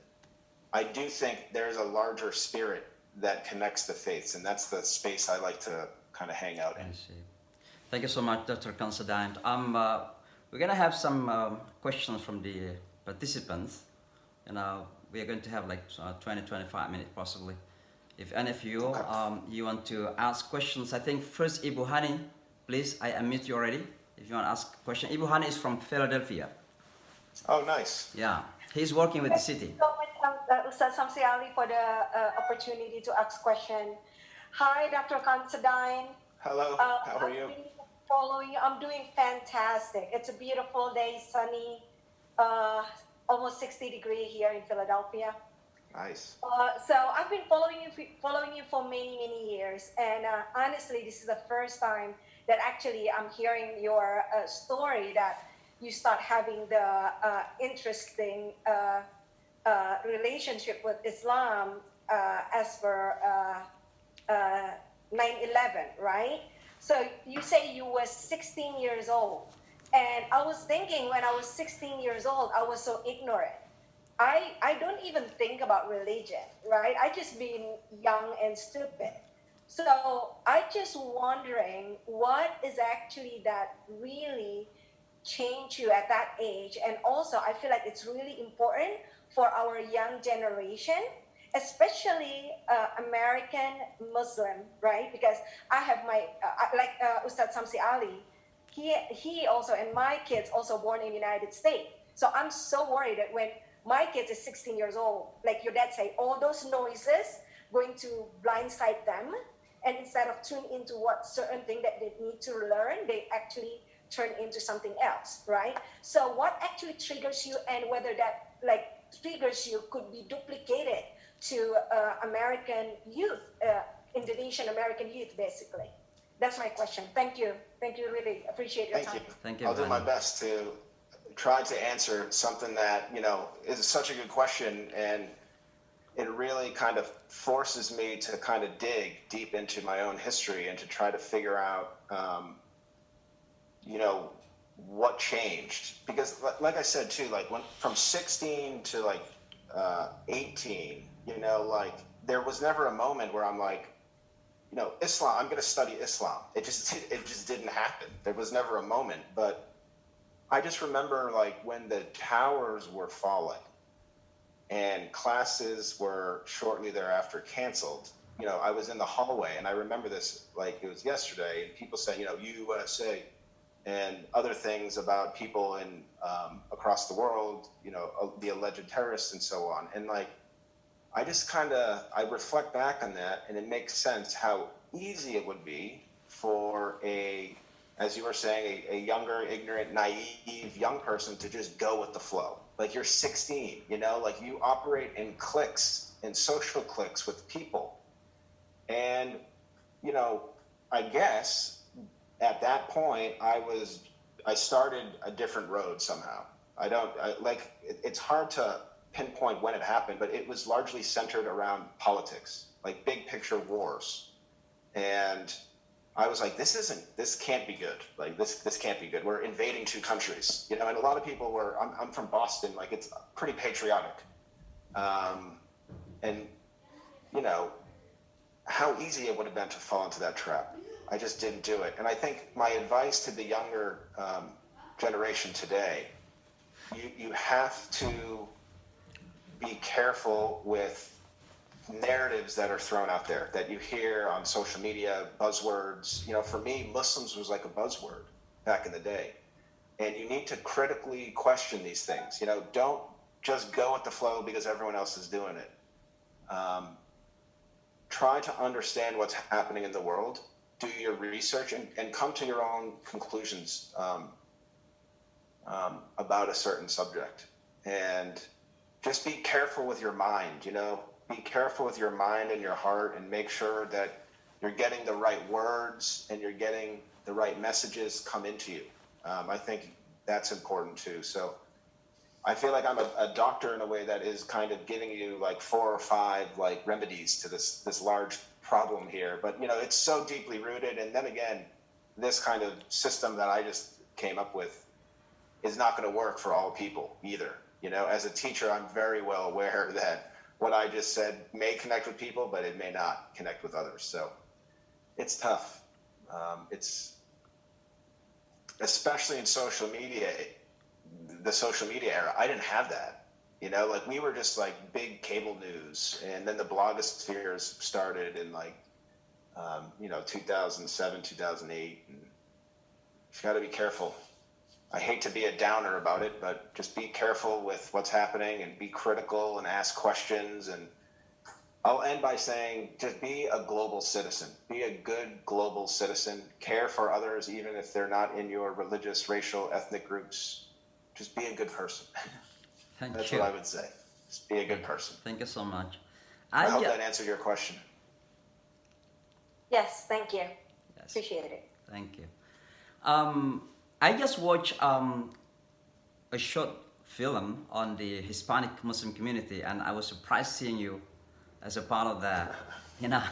I do think there's a larger spirit that connects the faiths, and that's the space I like to kind of hang out in. I see. Thank you so much, Dr. Considine. We're going to have some questions from the participants. We are going to have like 20-25 minutes possibly. If any of you, you want to ask questions, I think first Ibu Hani, please, I unmute you already. If you want to ask a question. Ibu Hani is from Philadelphia. Oh, nice. Yeah, he's working with the city. Ustaz Samsi Ali, for the opportunity to ask question. Hi, Dr. Considine. Hello, how are you? Following you. I'm doing fantastic. It's a beautiful day, sunny, almost 60 degrees here in Philadelphia. Nice. So I've been following you for many years, and honestly, this is the first time that actually I'm hearing your story that you start having the interesting relationship with Islam as per 9/11, right? So you say you were 16 years old, and I was thinking when I was 16 years old, I was so ignorant. I don't even think about religion, right? I just been young and stupid. So I just wondering what is actually that really changed you at that age, and also I feel like it's really important for our young generation, especially American Muslim, right? Because I have my, Ustad Samsi Ali, he also, and my kids also born in the United States. So I'm so worried that when my kids is 16 years old, like your dad say, all those noises going to blindside them. And instead of tune into what certain thing that they need to learn, they actually turn into something else, right? So what actually triggers you, and whether that triggers you could be duplicated to American youth, Indonesian American youth, basically. That's my question. Thank you. Really appreciate your time. Thank you. I'll do my best to try to answer something that, is such a good question, and it really kind of forces me to kind of dig deep into my own history and to try to figure out, what changed. Because like I said too, when from 16 to 18, there was never a moment where I'm like, Islam, I'm going to study Islam. It just didn't happen. There was never a moment. But I just remember when the towers were falling and classes were shortly thereafter canceled, I was in the hallway, and I remember this like it was yesterday, and people saying, USA, and other things about people in across the world, the alleged terrorists and so on. And I just I reflect back on that, and it makes sense how easy it would be for as you were saying, a younger, ignorant, naive young person to just go with the flow. You're 16, you operate in cliques, in social cliques with people. And, I guess at that point I started a different road somehow. It's hard to pinpoint when it happened, but it was largely centered around politics, big picture wars. And I was like, this can't be good. Like this can't be good. We're invading two countries, you know. And a lot of people were. I'm from Boston. Like it's pretty patriotic, and you know how easy it would have been to fall into that trap. I just didn't do it. And I think my advice to the younger generation today, you have to be careful with narratives that are thrown out there that you hear on social media, buzzwords. You know, for me, Muslims was like a buzzword back in the day. And you need to critically question these things. You know, don't just go with the flow because everyone else is doing it. Try to understand what's happening in the world, do your research, and come to your own conclusions about a certain subject. And just be careful with your mind, you know. Be careful with your mind and your heart, and make sure that you're getting the right words and you're getting the right messages come into you. I think that's important too. So I feel like I'm a doctor in a way that is kind of giving you like 4 or 5 like remedies to this large problem here. But you know, it's so deeply rooted. And then again, this kind of system that I just came up with is not going to work for all people either. You know, as a teacher, I'm very well aware that what I just said may connect with people, but it may not connect with others. So it's tough. It's especially in social media, the social media era. I didn't have that. You know, like we were just like big cable news, and then the blogospheres started in like, 2007, 2008. And you got to be careful. I hate to be a downer about it, but just be careful with what's happening and be critical and ask questions. And I'll end by saying, just be a global citizen. Be a good global citizen. Care for others, even if they're not in your religious, racial, ethnic groups. Just be a good person. That's you. what I would say. Just be a good person. Thank you so much. I hope that answered your question. Yes, thank you. Yes. Appreciate it. Thank you. I just watched a short film on the Hispanic Muslim community, and I was surprised seeing you as a part of that. You know,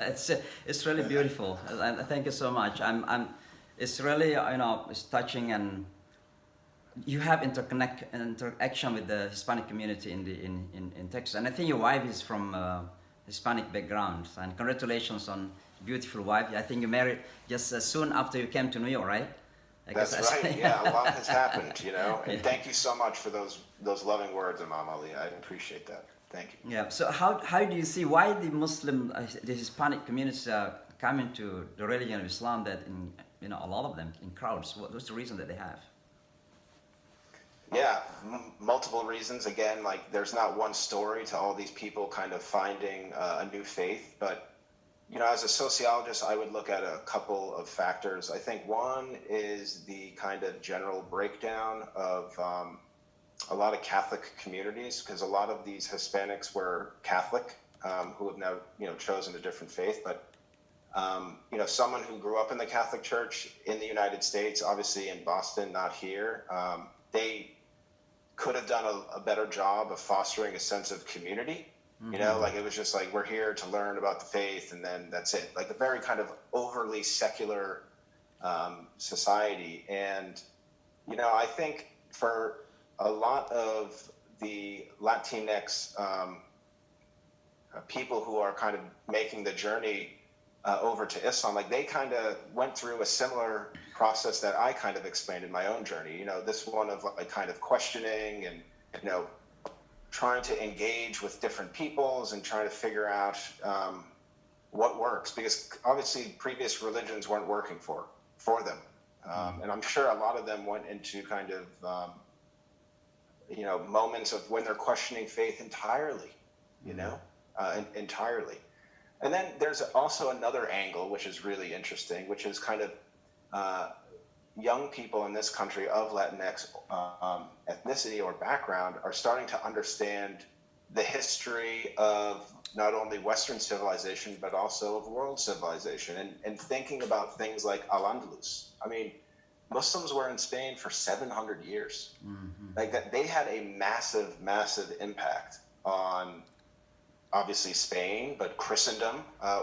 it's really beautiful. And thank you so much. It's really, it's touching, and you have interaction with the Hispanic community in Texas. And I think your wife is from Hispanic background. And congratulations on beautiful wife. I think you married just soon after you came to New York, right? That's right. Yeah, a lot has happened, you know. And thank you so much for those loving words, Imam Ali. I appreciate that. Thank you. Yeah. So how do you see why the the Hispanic communities are coming to the religion of Islam? That a lot of them in crowds. What's the reason that they have? Yeah, multiple reasons. Again, like there's not one story to all these people kind of finding a new faith, but as a sociologist, I would look at a couple of factors. I think one is the kind of general breakdown of a lot of Catholic communities, because a lot of these Hispanics were Catholic who have now, chosen a different faith. But, someone who grew up in the Catholic Church in the United States, obviously in Boston, not here, they could have done a better job of fostering a sense of community. Like it was just like, we're here to learn about the faith and then that's it. Like a very kind of overly secular society. And, I think for a lot of the Latinx people who are kind of making the journey over to Islam, like they kind of went through a similar process that I kind of explained in my own journey. This one of like kind of questioning and, trying to engage with different peoples and trying to figure out what works, because obviously previous religions weren't working for them. And I'm sure a lot of them went into kind of, moments of when they're questioning faith entirely, entirely. And then there's also another angle, which is really interesting, which is kind of young people in this country of Latinx ethnicity or background are starting to understand the history of not only Western civilization, but also of world civilization, and thinking about things like Al-Andalus. I mean, Muslims were in Spain for 700 years. Mm-hmm. Like that, they had a massive, massive impact on obviously Spain, but Christendom,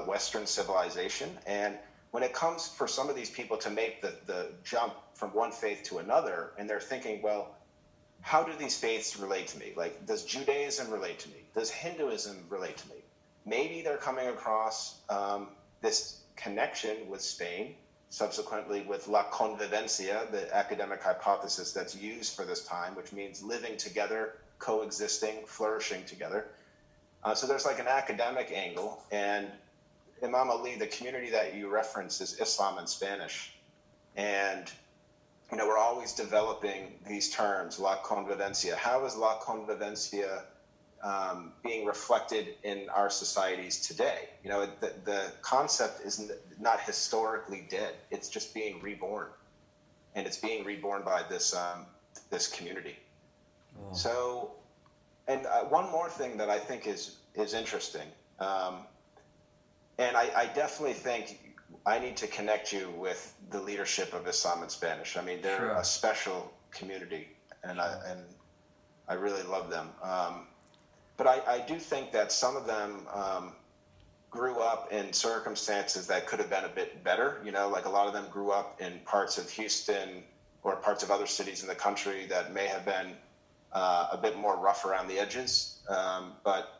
Western civilization. And when it comes for some of these people to make the jump from one faith to another, and they're thinking, well, how do these faiths relate to me? Like, does Judaism relate to me? Does Hinduism relate to me? Maybe they're coming across this connection with Spain, subsequently with La Convivencia, the academic hypothesis that's used for this time, which means living together, coexisting, flourishing together. So there's like an academic angle, and Imam Ali, the community that you reference is Islam and Spanish. And, you know, we're always developing these terms, La Convivencia. How is La Convivencia being reflected in our societies today? You know, the concept is not historically dead. It's just being reborn. And it's being reborn by this community. Oh. So, and one more thing that I think is interesting, and I definitely think I need to connect you with the leadership of Islam and Spanish. I mean, they're a special community, and I really love them. But I do think that some of them grew up in circumstances that could have been a bit better. You know, like a lot of them grew up in parts of Houston or parts of other cities in the country that may have been a bit more rough around the edges. But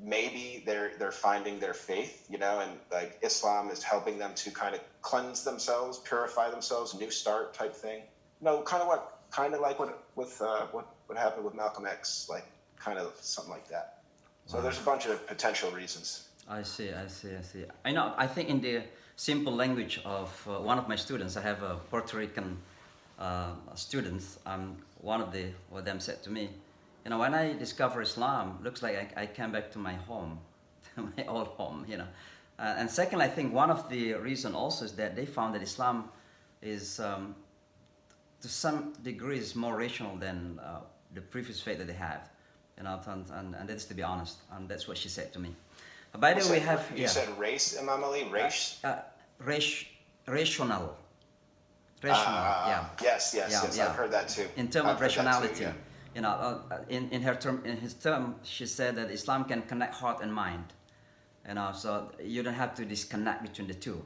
maybe they're finding their faith, you know, and like Islam is helping them to kind of cleanse themselves, purify themselves, new start type thing. You know, kind of like what happened with Malcolm X, like kind of something like that. So there's a bunch of potential reasons. I see. I know. I think in the simple language of one of my students, I have a Puerto Rican students. One of them said to me, you know, when I discover Islam, looks like I came back to my home, to my old home, you know. And second, I think one of the reasons also is that they found that Islam is, to some degree, is more rational than the previous faith that they have, you know. And that's to be honest, and that's what she said to me. By the way, we have you said race, Imam Ali, race, rational. Yeah. Yes. I've heard that too. In terms of rationality. You know, in his term, she said that Islam can connect heart and mind. You know, so you don't have to disconnect between the two.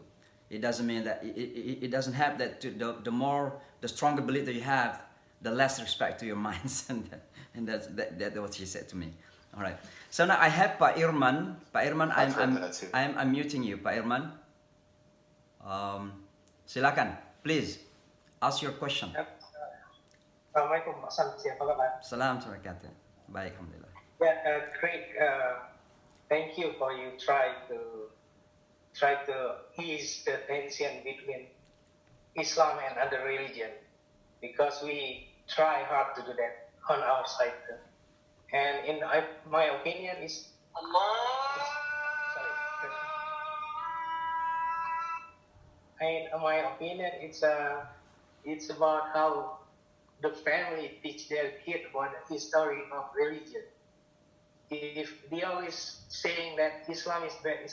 It doesn't mean that it doesn't have that. The stronger belief that you have, the less respect to your minds, and that's what she said to me. All right. So now I have Pak Irman. Pak Irman, I'm muting you, Pak Irman. Silakan, please ask your question. Assalamualaikum, apa kabar? Salam wabarakatuh. Baik, alhamdulillah. Yeah, Craig, thank you for you try to ease the tension between Islam and other religion, because we try hard to do that on our side. And in my opinion is it's about how the family teach their kid about the history of religion. If they always saying that Islam is bad,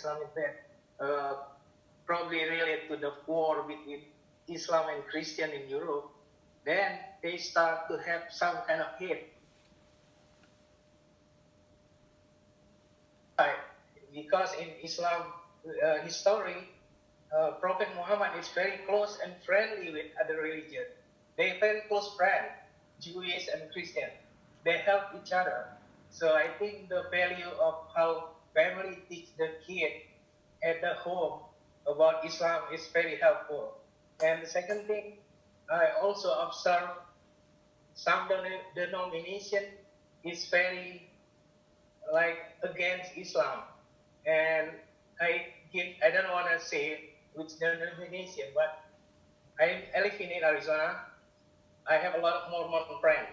probably related to the war between Islam and Christian in Europe, then they start to have some kind of hate. Because in Islam history, Prophet Muhammad is very close and friendly with other religions. They're very close friends, Jewish and Christian. They help each other. So I think the value of how family teach the kid at the home about Islam is very helpful. And the second thing, I also observe some denomination is very against Islam. And I don't want to say which denomination, but I live in Arizona. I have a lot of Mormon friends.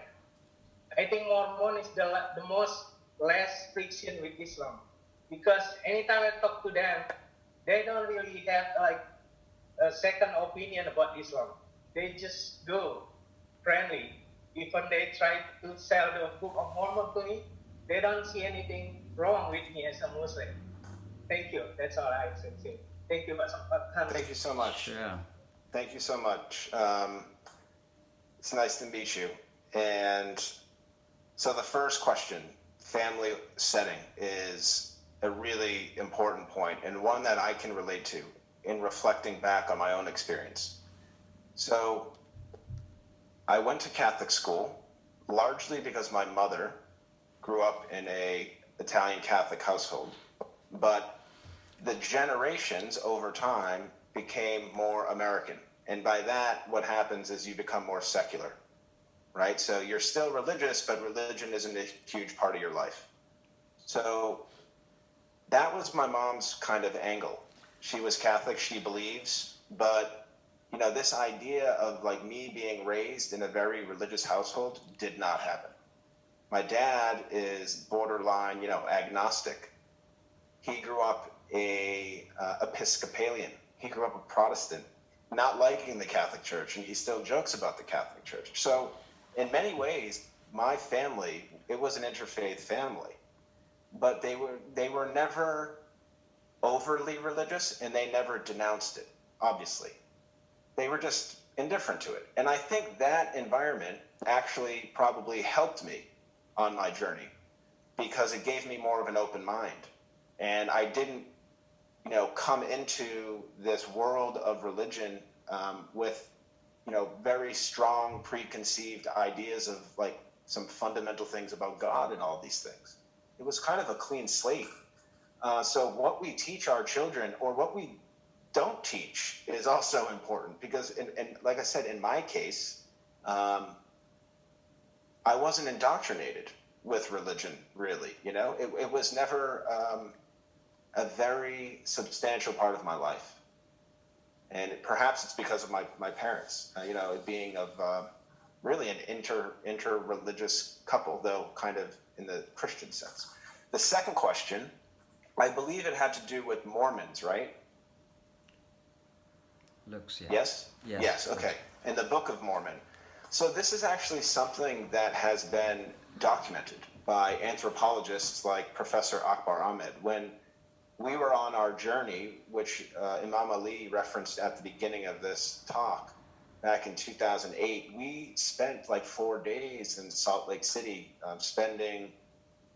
I think Mormon is the most less friction with Islam, because anytime I talk to them, they don't really have a second opinion about Islam. They just go friendly. Even they try to sell the Book of Mormon to me, they don't see anything wrong with me as a Muslim. Thank you. That's all I have to say. Thank you. Thank you so much. Yeah. Thank you so much. It's nice to meet you. And so the first question, family setting, is a really important point, and one that I can relate to. in reflecting back on my own experience. So I went to Catholic school largely because my mother grew up in a Italian Catholic household, but the generations over time became more American. And by that, what happens is you become more secular, right? So you're still religious, but religion isn't a huge part of your life. So that was my mom's kind of angle. She was Catholic, she believes, but you know, this idea of like me being raised in a very religious household did not happen. My dad is borderline, you know, agnostic. He grew up a Episcopalian. He grew up a Protestant, not liking the Catholic Church, and he still jokes about the Catholic Church. So in many ways, my family, it was an interfaith family, but they were never overly religious, and they never denounced it, obviously. They were just indifferent to it. And I think that environment actually probably helped me on my journey because it gave me more of an open mind. And I didn't, you know, come into this world of religion with, you know, very strong preconceived ideas of like some fundamental things about God and all these things. It was kind of a clean slate. So what we teach our children or what we don't teach is also important because, and like I said, in my case, I wasn't indoctrinated with religion, really. You know, it was never a very substantial part of my life. And perhaps it's because of my parents, you know, it being of really an inter-religious couple, though kind of in the Christian sense. The second question, I believe it had to do with Mormons, right? Looks, yeah. Yes? Yes. Yes, okay. In the Book of Mormon. So this is actually something that has been documented by anthropologists like Professor Akbar Ahmed. When we were on our journey, which Imam Ali referenced at the beginning of this talk, back in 2008, we spent like 4 days in Salt Lake City spending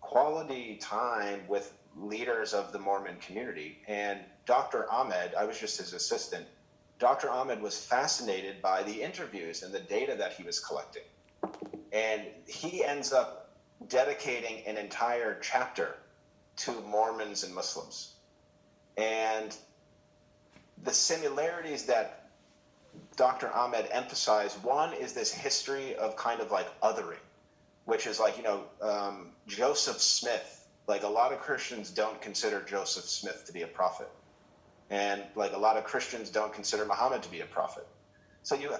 quality time with leaders of the Mormon community. And Dr. Ahmed, I was just his assistant, Dr. Ahmed was fascinated by the interviews and the data that he was collecting. And he ends up dedicating an entire chapter to Mormons and Muslims. And the similarities that Dr. Ahmed emphasized, one is this history of kind of like othering, which is like, you know, Joseph Smith. Like a lot of Christians don't consider Joseph Smith to be a prophet. And like a lot of Christians don't consider Muhammad to be a prophet. So you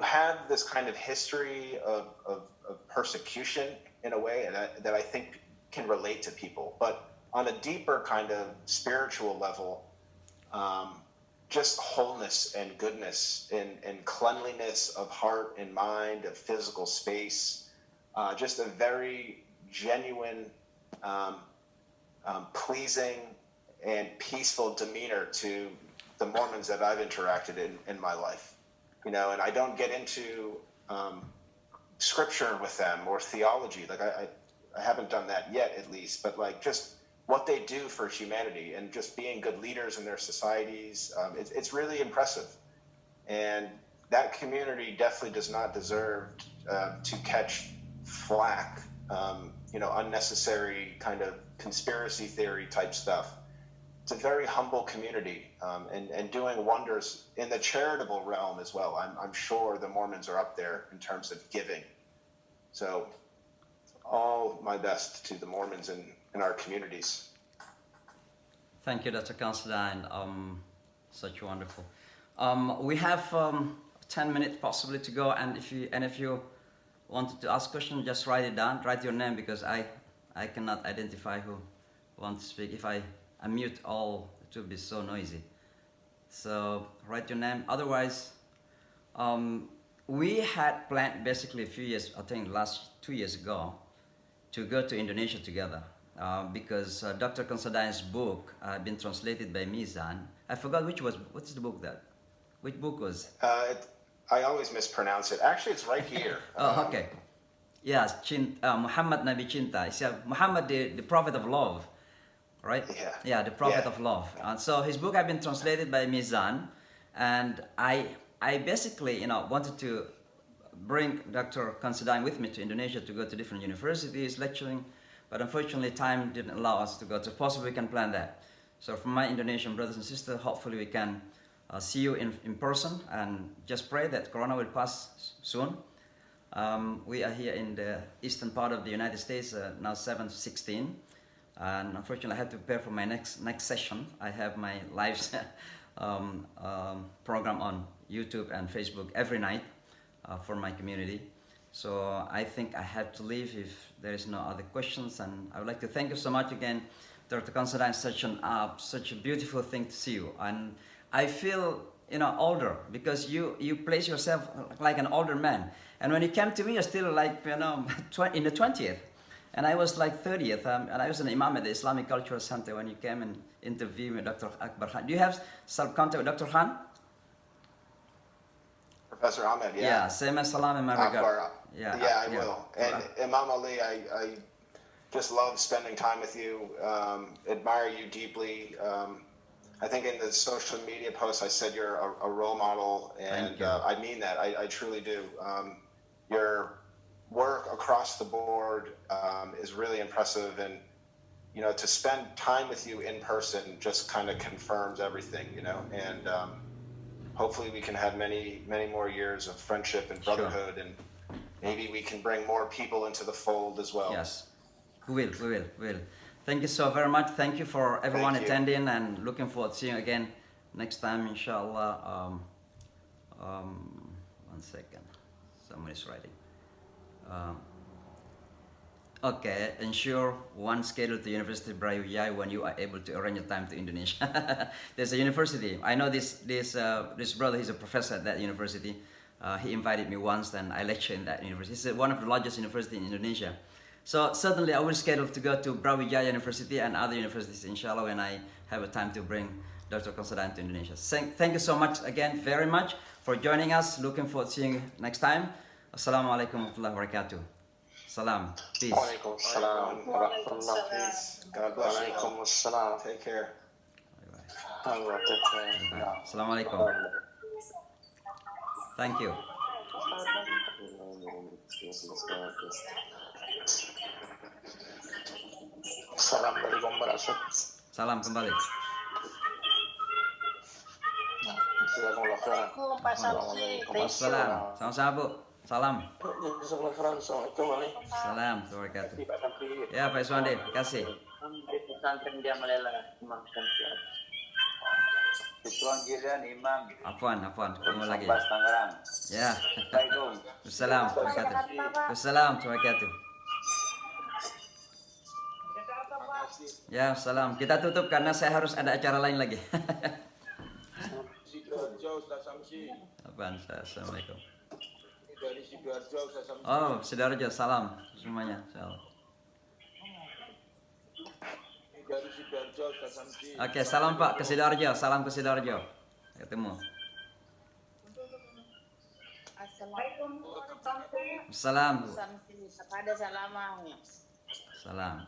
have this kind of history of persecution in a way that I think can relate to people. But on a deeper kind of spiritual level, just wholeness and goodness and cleanliness of heart and mind, of physical space, just a very genuine, pleasing and peaceful demeanor to the Mormons that I've interacted in my life. You know, and I don't get into scripture with them or theology. Like I haven't done that yet, at least, but like just what they do for humanity and just being good leaders in their societies, it's really impressive. And that community definitely does not deserve to catch flack, you know, unnecessary kind of conspiracy theory type stuff. It's a very humble community and doing wonders in the charitable realm as well. I'm sure the Mormons are up there in terms of giving. So all my best to the Mormons in our communities. Thank you, Dr. Considine. Such wonderful. We have 10 minutes possibly to go, and if you wanted to ask questions, just write it down. Write your name because I cannot identify who wants to speak. If I unmute all, it will be so noisy. So write your name. Otherwise, we had planned basically a few years, I think last 2 years ago, to go to Indonesia together because Dr. Considine's book had been translated by Mizan. I forgot what's the book that? Which book was? I always mispronounce it. Actually, it's right here. Oh, okay. Yes, Muhammad Nabi Cinta. It's Muhammad, the prophet of love. right? Yeah. Yeah, The Prophet Yeah. of Love. And so his book have been translated by Mizan, and I basically wanted to bring Dr. Considine with me to Indonesia to go to different universities lecturing, but unfortunately time didn't allow us to go. So possibly we can plan that. So for my Indonesian brothers and sisters, hopefully we can see you in person, and just pray that Corona will pass soon. We are here in the eastern part of the United States, now 7:16, and unfortunately I have to prepare for my next session. I have my live program on YouTube and Facebook every night for my community. So I think I have to leave if there is no other questions, and I would like to thank you so much again, Dr. Considine. Such a beautiful thing to see you, and I feel older because you place yourself like an older man. And when you came to me, you're still like in the 20th, and I was like 30th, and I was an imam at the Islamic Cultural Center when you came and interviewed with Dr. Akbar Khan. Do you have some contact with Dr. Khan? Professor Ahmed, Yeah, say my salam and my regard. Akbar, Yeah, I will. And Imam Ali, I just love spending time with you. Admire you deeply. I think in the social media posts I said you're a role model, and Thank you. I mean that. I truly do. Your work across the board is really impressive, and to spend time with you in person just kind of confirms everything. And hopefully we can have many more years of friendship and brotherhood, and maybe we can bring more people into the fold as well. Yes, we will. Thank you so very much. Thank you for everyone Thank you. attending, and looking forward to seeing you again next time, inshallah. One second, someone is writing. Okay, ensure one schedule to University of Brawijaya when you are able to arrange a time to Indonesia. There's a university. I know this brother. He's a professor at that university. He invited me once, and I lecture in that university. It's one of the largest universities in Indonesia. So certainly I will schedule to go to Brawijaya University and other universities, inshallah, when I have a time to bring Dr. Considine to Indonesia. Thank you so much again, very much, for joining us. Looking forward to seeing you next time. Assalamualaikum warahmatullahi wabarakatuh. Salam. Peace. Waalaikumsalam warahmatullahi. Peace. God bless you. Waalaikumsalam. Take care. Allah take Assalamualaikum. Thank you. Assalamualaikum warahmatullahi. Salam kembali. Jazakumullah khairan. Assalam. Sama-sama, Bu. Salam. Jazakumullah khairan. Assalamualaikum warahmatullahi Salam. Wabarakatuh. wabarakatuh. Ya, Pak Iswandi, terima kasih. Pesantren dia Malela, Imam Syamsiah. Ketua Jiran Imam Afwan, ketemu lagi. Bas Tangerang. Ya. Assalamualaikum. Assalam. Wabarakatuh. Assalam. Wabarakatuh. Ya, salam. Kita tutup karena saya harus ada acara lain lagi. Apaan? Assalamualaikum. Oh, Sidoarjo, salam semuanya. Salam. Oke, salam Pak ke Sidoarjo. Salam ke Sidoarjo. Ketemu. Salam. Kepada salamang. Salam.